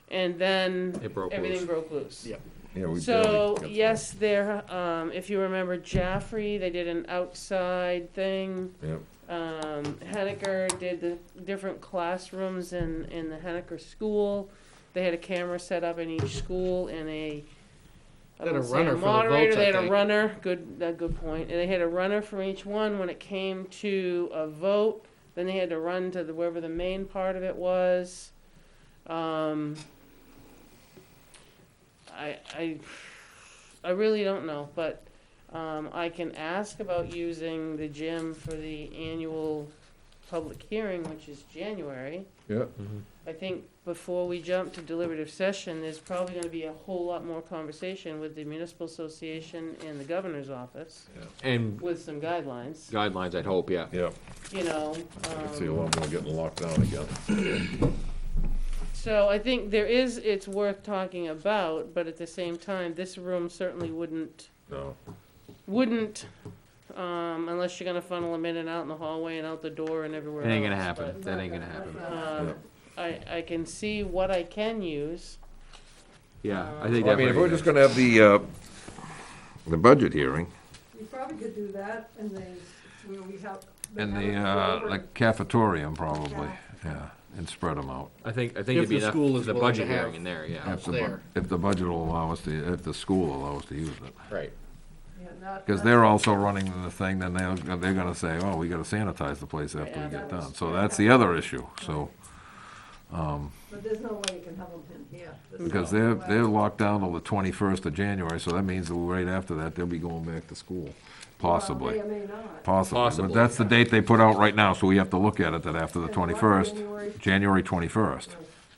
and then It broke everything loose. broke loose. Yep. Yeah, we So, barely got yes, there, if you remember Jaffrey, they did an outside thing. through. Yep. Henniker did the different classrooms in the Henniker school. They had a camera set up in each school and I They had a won't say runner for the moderator, votes, I they had a think. runner, good point. And they had a runner for each one when it came to a vote. Then they had to run to wherever the main part of it was. I really don't know, but I can ask about using the gym for the annual public hearing, which is January. Yep. I think before we jump to deliberative session, there's probably gonna be a whole lot more conversation with the municipal association and the governor's office, And with some guidelines, guidelines, I'd hope, yeah. Yep. you know. I can see a lot more getting locked down again. So I think it's worth talking about, but at the same time, this room certainly wouldn't, No. unless you're gonna funnel them in and out in the hallway and out the door and everywhere It ain't gonna else, happen. but, That ain't gonna happen. I can see what I can use. Yeah, I think I mean, if we're just gonna have the budget hearing You probably could do that, and then, where we have. and have the, it over- like cafetorium probably, yeah, and spread them out. I think If it'd be the enough, school is the willing budget to have- hearing in there, yeah. It's there. If the budget will allow us to, if the school will allow us to use it. Right. Yeah, not- Because not- they're also running the thing, then they're gonna say, oh, we gotta sanitize the place after we get done. So that's the other issue, so. But there's no way you can have them in here. There's Because no they're way. locked down till the 21st of January, so that means that right after that, they'll be going back to school, possibly. Well, may or may not. Possibly, Possibly. but that's the date they put out right now, so we have to look at it, that after the And what, 21st, January? January 21st,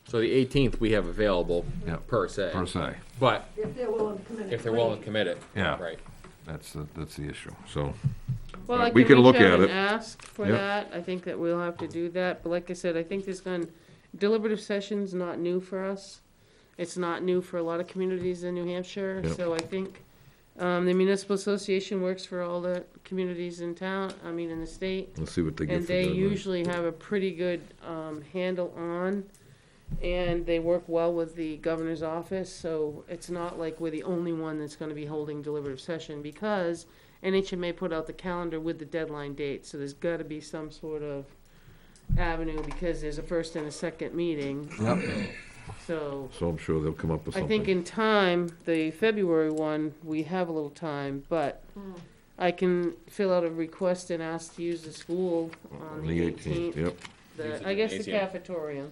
So the 18th we have available, Yeah. per se. per se. But If they're willing to commit. if they're willing to commit it. Yeah. Right. That's the issue, so. Well, I We can can reach look out at and it. ask for Yep. that. I think that we'll have to do that. But like I said, I think deliberative session's not new for us. It's not new for a lot of communities in New Hampshire. Yep. So I think the municipal association works for all the communities in town, in the state. Let's see what they get And for they deadline. usually have a pretty good handle on, and they work well with the governor's office, so it's not like we're the only one that's gonna be holding deliberative session, because NHMA put out the calendar with the deadline date, so there's gotta be some sort of avenue, because there's a first and a second meeting. Yep. So, So I'm sure they'll come up with I something. think in time, the February one, we have a little time, but I can fill out a request and ask to use the school on the 18th. Yep. I guess the ATM. cafetorium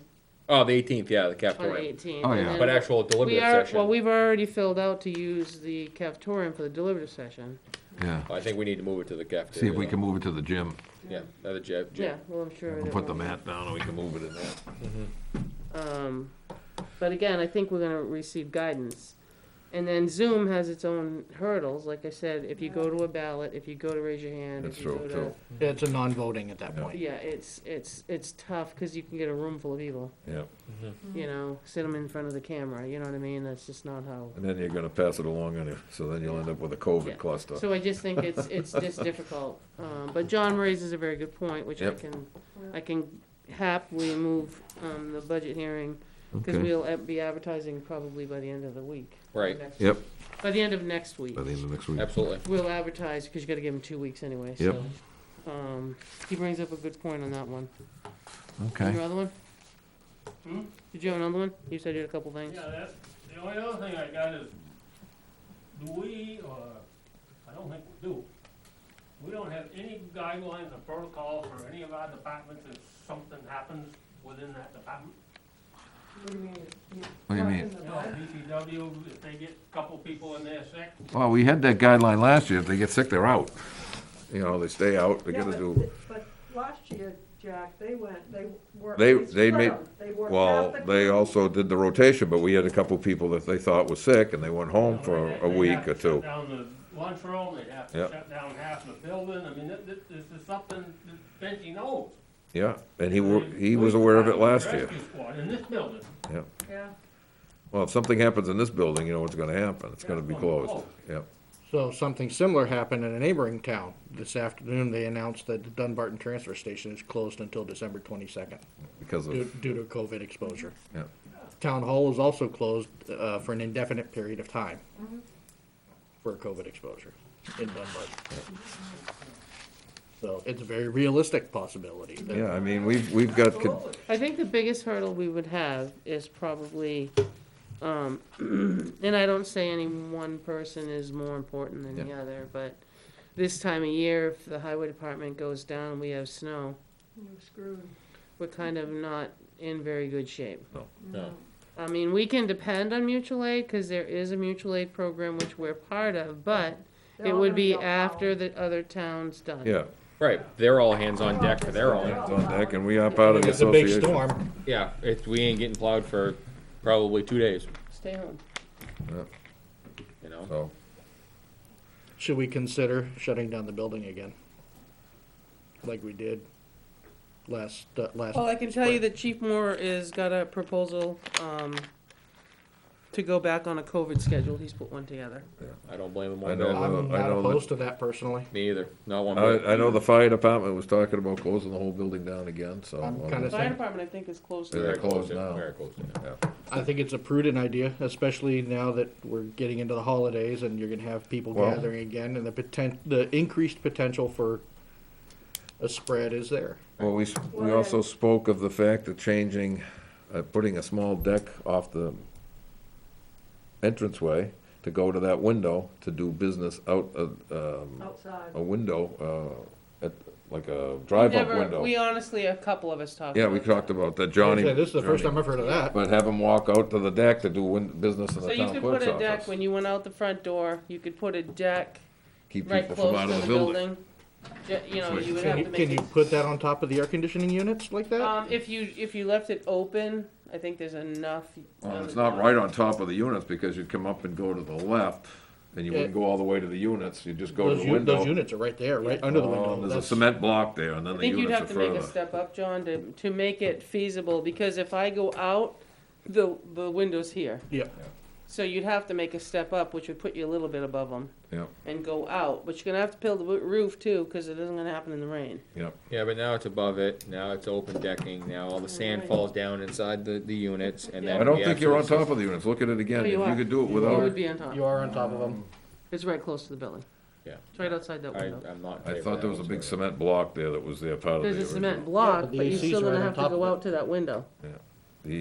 Oh, the 18th, yeah, the on the cafeteria. 18th. Oh, and yeah. then But actual we deliberative are, session. well, we've already filled out to use the cafetorium for the deliberative session. Yeah, I think we need to move it to the cafeteria. see if we can move it to the gym. Yeah, the gym. Yeah, well, I'm sure. We'll that put the won't- mat down and we can move it in there. But again, I think we're gonna receive guidance. And then Zoom has its own hurdles, like I said, if you go to a ballot, if you go to raise your hand, That's if you true, go to. too. Yeah, it's a non-voting at that point. Yeah, it's tough, cause you can get a room full of people, Yeah. sit them in front of the camera, you know what I mean? That's just not how. And then you're gonna pass it along on you, so then you'll end up with a Yeah. COVID cluster. So I just think it's just difficult. But John raises a very good point, which Yep. I can happily move, the budget hearing, because Okay. we'll be advertising probably by the end of the week. Right. Yep, By the end of next week. by the end of next week. Absolutely. We'll advertise, because you gotta give him 2 weeks anyway, Yep. so. He brings up a good point on that one. Okay. Your other one? Hmm? Did you have another one? You said you had a couple things. Yeah, that's, the only other thing I got is, do we, or, I don't think we do, we don't have any guidelines or protocol for any of our departments if something happens within that department? What do you mean? What do you mean? in the You know, back? DPW, if they get a couple people in there sick, Well, we had that guideline last year, if they get sick, they're out. You know, they stay out, they Yeah, gotta but do, th- But last year, Jack, they worked. they split made, 'em. They worked well, half the they county. also did the rotation, but we had a couple people that they thought was sick, and they went home for a they'd week have or to two. shut down the lunchroom, they'd have to Yep. shut down half the building, I mean, this is something that Benji knows. Yeah, and he was aware of it last year. Rescue squad in this building. Yeah. Yeah. Well, if something happens in this building, you know what's gonna happen. It's gonna be closed. Yeah. So something similar happened in a neighboring town. This afternoon, they announced that the Dunbarton Transfer Station is closed until December 22nd Because of, due to COVID exposure. yeah. Town Hall is also closed for an indefinite period of time for COVID exposure in Dunbarton. So it's a very realistic possibility. that- Yeah, I mean, we've got, I think the biggest hurdle we would have is probably, and I don't say any one person is more important than the other, but this time of year, if the highway department goes down, we have snow, You're screwed. we're kind of not in very good shape. No. I mean, we can depend on mutual aid, cause there is a mutual aid program which we're part of, but They're it all would gonna be out after the other town's done. yeah, Right, they're all hands on deck for their it's own. on deck, and we are part of the It's a big association. storm. Yeah, we ain't getting plowed for probably 2 days, Stay home. you know? So, Should we consider shutting down the building again? Like we did last. Well, I can tell you that Chief Moore is got a proposal, to go back on a COVID schedule, he's put one together. I don't blame them I one know bit. I'm I not know that- opposed to that personally. Me either, not one bit. I know the fire department was talking about closing the whole building down again, so. I'm kinda The fire department, I think, is close to They're it. closed now. Very close, yeah. Yeah. I think it's a prudent idea, especially now that we're getting into the holidays and you're gonna have people Well- gathering again, and the increased potential for a spread is there. Well, we also spoke of the fact of changing, putting a small deck off the entranceway to go to that window to do business out, Outside. a window, like a drive-up window. We honestly, a couple of us talked. Yeah, we about talked about that, Johnny. This is the first Johnny. time I've heard of that. But have them walk out to the deck to do business in So the you town could put clerk's a deck, office. when you went out the front door, you could put a deck Keep right people from close out to of the the building. building. You know, So you would Can have you, to can make you it. put that on top of the air conditioning units like that? If you left it open, I think there's enough. Well, it's not right on top of the units, because you'd come up and go to the left, and you wouldn't go all the way to the units, you'd just go to Those the window. those units are right there, right under the window. There's a That's- cement block there, and then I the think you'd units are have to make a further. step up, John, to make it feasible, because if I go out, the window's here. Yeah. So you'd have to make a step up, which would put you a little bit above them, Yeah, and go out, but you're gonna have to build the roof too, cause it isn't gonna happen in the rain. yeah. Yeah, but now it's above it, now it's open decking, now all the sand falls down inside the units, and then. I don't we think you're on absolutely- top of the units, look at it again, Oh, if you you are. could do it It without, would be on top. You are on top of them. It's right close to the building. Yeah. It's right outside that window. I'm not. in I favor thought of there was a that big whatsoever. cement block there that was there part of the There's a original. cement block, but the but you're AC's still gonna right on have to top go of it. out to that window. The,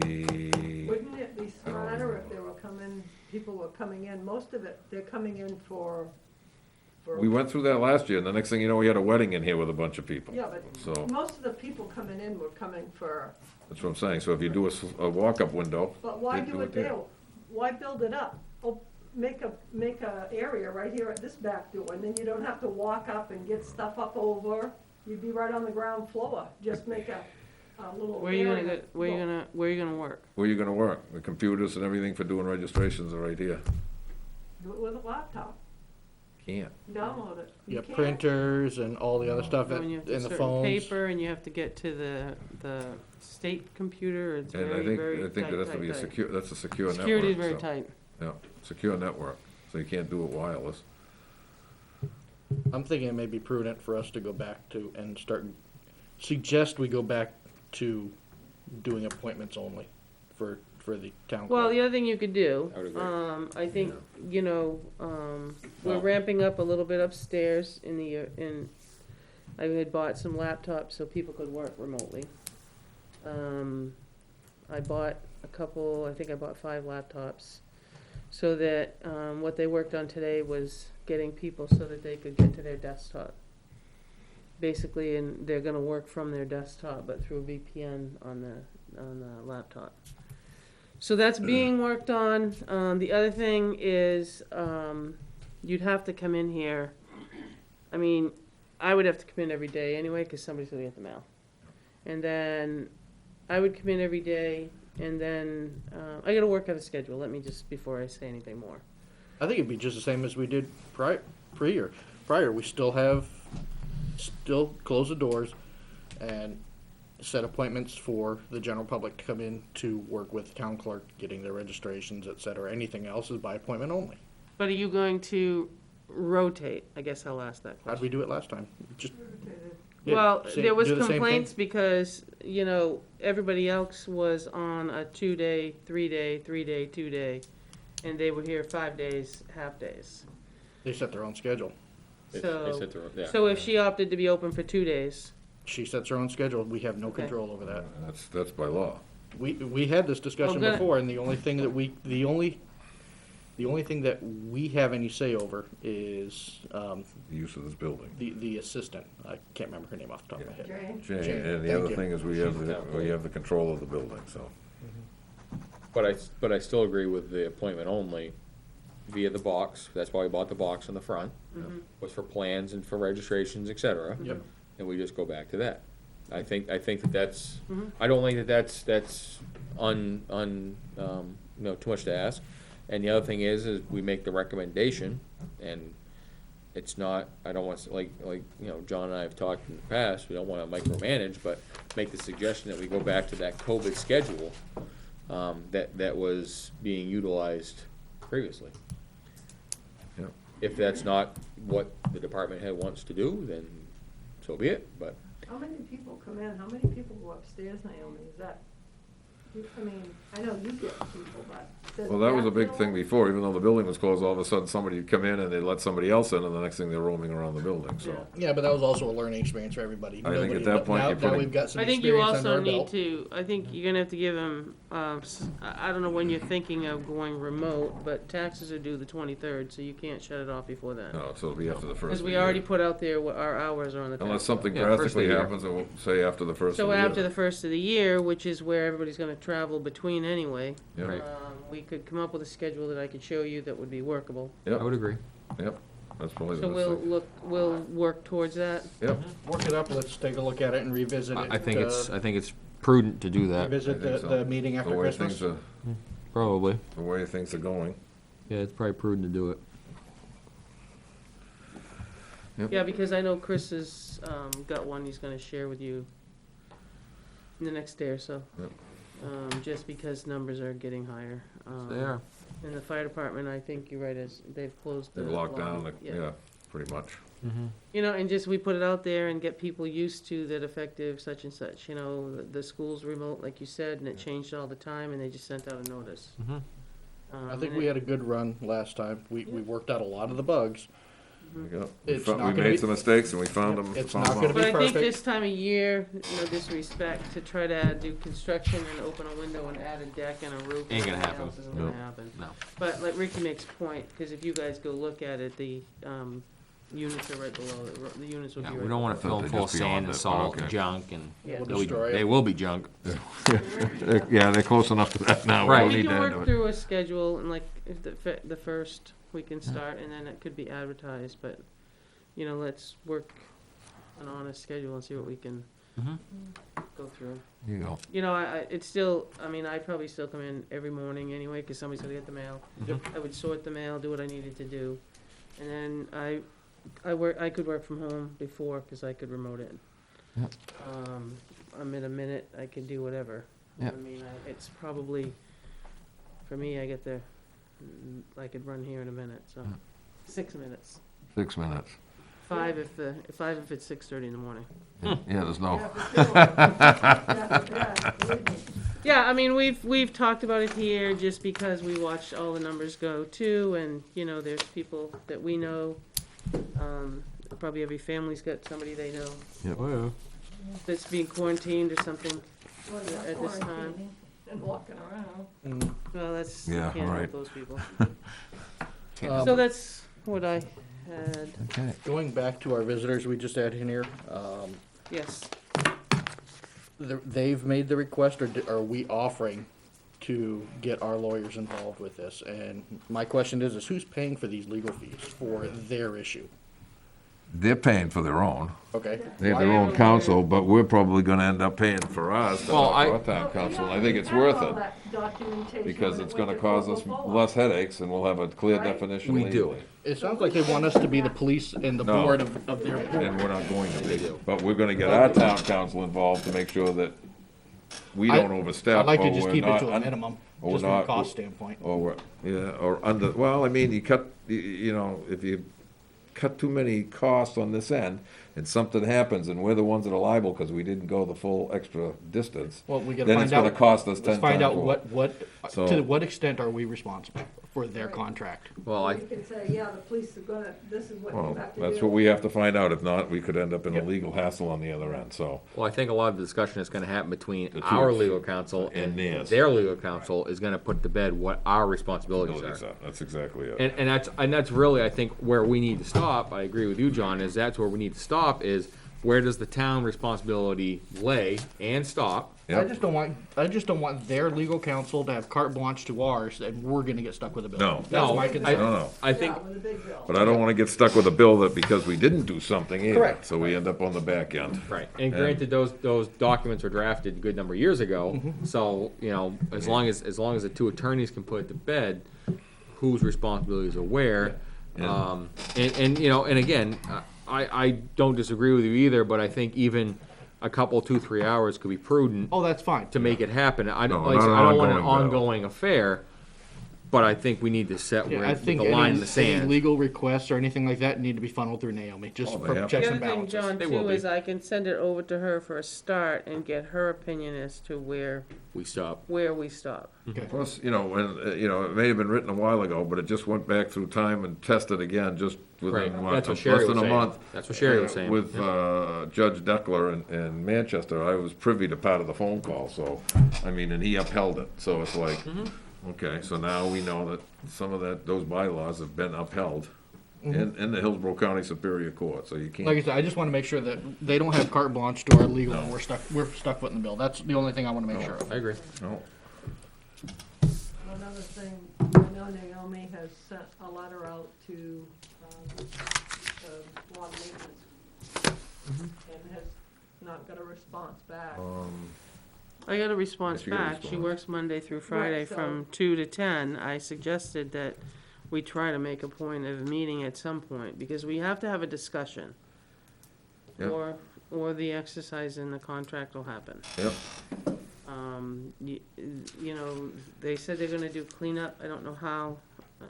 Wouldn't it be smarter if they were coming, people were coming in, most of it, they're coming in for. we went through that last year, and the next thing you know, we had a wedding in here with a bunch of people. Yeah, but So, most of the people coming in were coming for, that's what I'm saying, so if you do a walk-up window, but why They do it there? Why build it up? Oh, make a area right here at this back door, and then you don't have to walk up and get stuff up over. You'd be right on the ground floor, just make a little Where you gonna area. go, where you gonna work? where you gonna work? The computers and everything for doing registrations are right here. Do it with a laptop, Can't. download it. You have can't. printers and all the other stuff When you have to and the certain phones. paper, and you have to get to the state computer, it's And very, very I think tight, that has to tight, be a tight. secure, that's a secure network. Security is very so- tight. Yeah, secure network, so you can't do it wireless. I'm thinking it may be prudent for us to go back to and suggest we go back to doing appointments only for the town Well, clerk. the other thing you could do, I would agree. I think, you know, we're ramping up a little bit upstairs I had bought some laptops so people could work remotely. I bought I think I bought 5 laptops, so that, what they worked on today was getting people so that they could get to their desktop. Basically, and they're gonna work from their desktop, but through VPN on the laptop. So that's being worked on. The other thing is, you'd have to come in here. I mean, I would have to come in every day anyway, cause somebody's gonna get the mail. And then I would come in every day, and then, I gotta work out a schedule, before I say anything more. I think it'd be just the same as we did prior. We still close the doors and set appointments for the general public to come in to work with the town clerk, getting their registrations, et cetera. Anything else is by appointment only. But are you going to rotate? I guess I'll ask that How'd question. we do it last time? Just. yeah, Well, same- there was do the same thing. complaints because, you know, everybody else was on a 2-day, 3-day, 3-day, 2-day, and they were here 5 days, half days. They set their own schedule. They So, set their own- yeah. so if she opted to be open for 2 days, She sets her own schedule. We have no Okay. control over that. That's by law. We had this discussion good. before, and the only thing that the only thing that we have any say over is, The use of this building. the assistant. I can't remember her name off the top of my head. Jane? Jane, Jane, and the thank other you. thing is we have the control of the building, so. But I still agree with the appointment only via the box. That's why we bought the box on the front. Was for plans and for registrations, et cetera. Yep. And we just go back to that. I think that that's, I don't think that's you know, too much to ask. And the other thing is we make the recommendation, and it's not, I don't want to, like, you know, John and I have talked in the past, we don't want to micromanage, but make the suggestion that we go back to that COVID schedule, that was being utilized previously. Yep. If that's not what the department head wants to do, then so be it, but How many people come in? How many people go upstairs, Naomi? Is that, I mean, I know you get people, but. does Well, that was a big fill thing up? before, even though the building was closed, all of a sudden somebody would come in and they'd let somebody else in, and the next thing they're roaming around the building, so. Yeah, but that was also a learning experience for everybody. I think at that point, now, you're now putting- we've got some I think you experience under also our need belt. to, I think you're gonna have to give them, I don't know when you're thinking of going remote, but taxes are due the 23rd, so you can't shut it off before then. No, so it'll be after the first. Because of we the year. already put out there what our hours are on the tax. Unless something Yeah, first of drastically the year. happens, it will say after the first of So the year. after the first of the year, which is where everybody's gonna travel between anyway, Yep, Right. we could come up with a schedule that I could show you that would be workable. I yep, would agree. yep, that's probably the So best we'll thing. we'll work towards that. Yep, Work it up, let's take a look at it and revisit it. I think it's prudent to do that, Revisit I think the so. meeting the after way Christmas. things are, probably. the way things are going. Yeah, it's probably prudent to do it. Yeah, because I know Chris has got one he's gonna share with you in the next day or so. Yep. Just because numbers are getting higher. They are. And the fire department, I think you're right, is they've closed the They've locked down, lobby. yeah, pretty much. You know, and just we put it out there and get people used to that effective such and such, you know, the school's remote, like you said, and it changed all the time, and they just sent out a notice. I think we had a good run last time. We worked out a lot of the bugs. We got- We It's fo- not we gonna made be- some mistakes and we found them. It's found not them gonna out. be But I think perfect. this time of year, no disrespect, to try to do construction and open a window and add a deck and a roof. Ain't and gonna everything happen. else Isn't gonna No. happen. No. But like Ricky makes a point, because if you guys go look at it, the, units are right below, the units will be Yeah, right. we don't want to below. fill them They're full of just beyond sand and it, salt okay. and junk and Yeah. We'll they'll destroy it. they will be junk. Yeah, they're close enough to that now. We Right. don't We need can to add work to it. through a schedule, and like, if the first, we can start, and then it could be advertised, but, you know, let's work an honest schedule and see what we can go through. You go. You know, it's still, I mean, I'd probably still come in every morning anyway, because somebody's gonna get the mail. I would sort the mail, do what I needed to do, and then I could work from home before, because I could remote it. Yep. I'm in a minute, I can do whatever. Yep. I mean, it's probably, for me, I get there, I could run here in a minute, so, 6 minutes. 6 minutes. 5 if it's 6:30 in the morning. Yeah, there's no, Yeah, but still, yeah, believe me. Yeah, I mean, we've talked about it here just because we watched all the numbers go too, and, you know, there's people that we know, probably every family's got somebody they know Oh, that's being quarantined or something Well, you're at this time. quarantining and walking around. Well, that's, Yeah, you can't help right. those people. Um, So that's what I had, okay. Going back to our visitors we just had in here, yes. they've made the request, or are we offering to get our lawyers involved with this? And my question is who's paying for these legal fees for their issue? they're paying for their own. Okay. They have their own council, but we're probably gonna end up paying for us, to Well, have our town council, and I think it's worth it. Because it's gonna cause us less headaches, and we'll have a clear Right? definition We do. legally. It sounds like they want us to be the police and the No. board of their board. And we're not going to be, but we're gonna get our town council involved to make sure that we don't overstep. I'd like to or just we're keep it not to a un- minimum, or just from a not- cost standpoint. Or, yeah, or under, well, I mean, you cut, you know, if you cut too many costs on this end, and something happens, and we're the ones that are liable, because we didn't go the full extra distance, Well, we gotta then find it's out. gonna cost us 10 Let's find times out more. So- to what extent are we responsible for their contract? Well, You can say, yeah, the police are gonna, this is what Well, you have to do. that's what we have to find out. If not, we could end up in a legal hassle on the other end, so. Well, I think a lot of the discussion that's gonna happen between two our of- legal counsel and and theirs. their legal counsel is gonna put to bed what our responsibilities are. That's exactly it. And that's really, I think, where we need to stop. I agree with you, John, is that's where we need to stop, is where does the town responsibility lay and stop? I Yep. just don't want their legal counsel to have carte blanche to ours, and we're gonna get stuck with a bill. No. That's No, my I- concern. No. I think, Yeah, with a big bill. But I don't wanna get stuck with a bill that because we didn't do something either. Correct. So we end up on the back end. right, and granted, those documents were drafted a good number of years ago, so, you know, as long as the two attorneys can put it to bed, whose responsibilities are where. And, you know, and again, I don't disagree with you either, but I think even a couple, 2, 3 hours could be prudent Oh, that's fine. to make it happen. I don't, No, like I said, not an I don't want an ongoing battle. ongoing affair, but I think we need to set Yeah, where I the think line in any the sand. legal requests or anything like that need to be funneled through Naomi, just Oh, they for have to. checks The and other thing, balances. John, They will too, be. is I can send it over to her for a start and get her opinion as to where We stop. we stop. Plus, you know, and, you know, it may have been written a while ago, but it just went back through time and tested again, just Right, within, that's what less Sherry was than a saying. month. That's what Sherry was saying. With, Judge Deckler in Manchester, I was privy to part of the phone call, so, I mean, and he upheld it, so it's like, okay, so now we know that some of those bylaws have been upheld in the Hillsborough County Superior Court, so you Like can't. I said, I just wanna make sure that they don't have carte blanche to our legal, and we're stuck footing the bill. That's the only thing I wanna make sure of. I agree. No. Another thing, I know Naomi has sent a letter out to, the lawn maintenance. And has not got a response back. I got a response Yes, you got a back. She response. works Monday through Friday Right, so- from 2 to 10. I suggested that we try to make a point of a meeting at some point, because we have to have a discussion. Yep. Or the exercise in the contract will happen. Yep. You know, they said they're gonna do cleanup, I don't know how,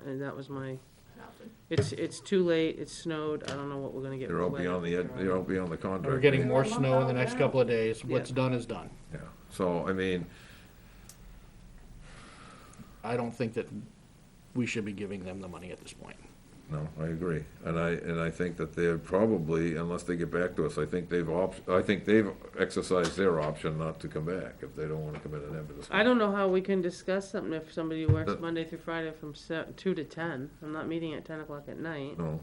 and that was my, Happened. it's too late, it snowed, I don't know what we're gonna get. They're for all weather. beyond they're all beyond the contract. We're getting more snow in the next couple of days. What's Yeah. done is done. Yeah, so, I mean, I don't think that we should be giving them the money at this point. no, I agree, and I think that they're probably, unless they get back to us, I think they've exercised their option not to come back, if they don't wanna come in and have a discussion. I don't know how we can discuss something if somebody works That- Monday through Friday from 2 to 10. I'm not meeting at 10 o'clock at night, No,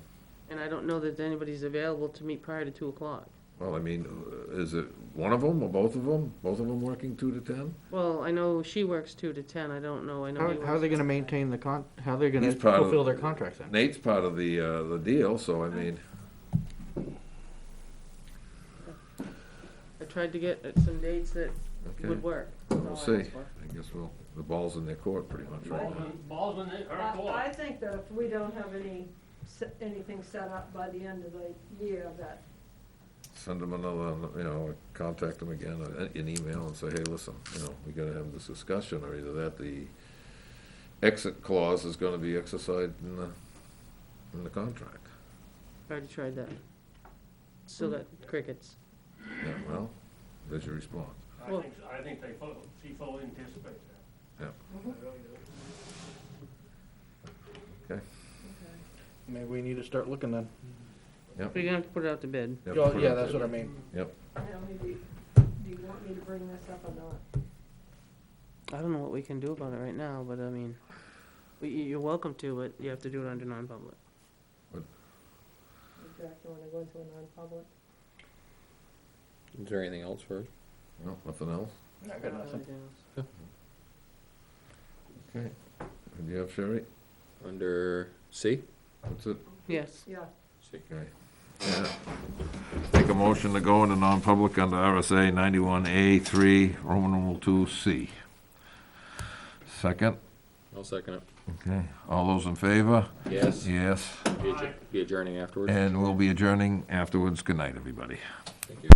and I don't know that anybody's available to meet prior to 2 o'clock. well, I mean, is it one of them or both of them? Both of them working 2 to 10? Well, I know she works 2 to 10, I don't know, I know he How are they works. gonna maintain how are they gonna He's part of- fulfill their contracts then? Nate's part of the deal, so I mean, I tried to get some dates that okay, would work. we'll That's all I see. asked for. I guess the ball's in their court pretty much right now. Balls in it, her I court. think that if we don't have anything set up by the end of the year, that Send them another, you know, contact them again, an email and say, hey, listen, you know, we gotta have this discussion, or either that the exit clause is gonna be exercised in the contract. Already tried that. Still got crickets. Yeah, well, there's your response. Well- I think she fully anticipates that. Yeah. I really do. Okay. Maybe we need to start looking then. Yep. But you're gonna have to put it out to bid. Yep, Oh, put it yeah, out that's there. what I mean. Yep. Naomi, do you want me to bring this up or not? I don't know what we can do about it right now, but I mean, you're welcome to, but you have to do it under non-public. Jack, you wanna go into a non-public? Is there anything else for us? No, nothing else? I got nothing. Okay. And you have Sherry? Under C? That's it? Yes. Yeah. C. Okay. Make a motion to go into non-public under RSA 91A3, Roman numeral 2C. Second? I'll second it. Okay, all those in favor? Yes. Yes, Be adjourning afterwards. and we'll be adjourning afterwards. Good night, everybody. Thank you.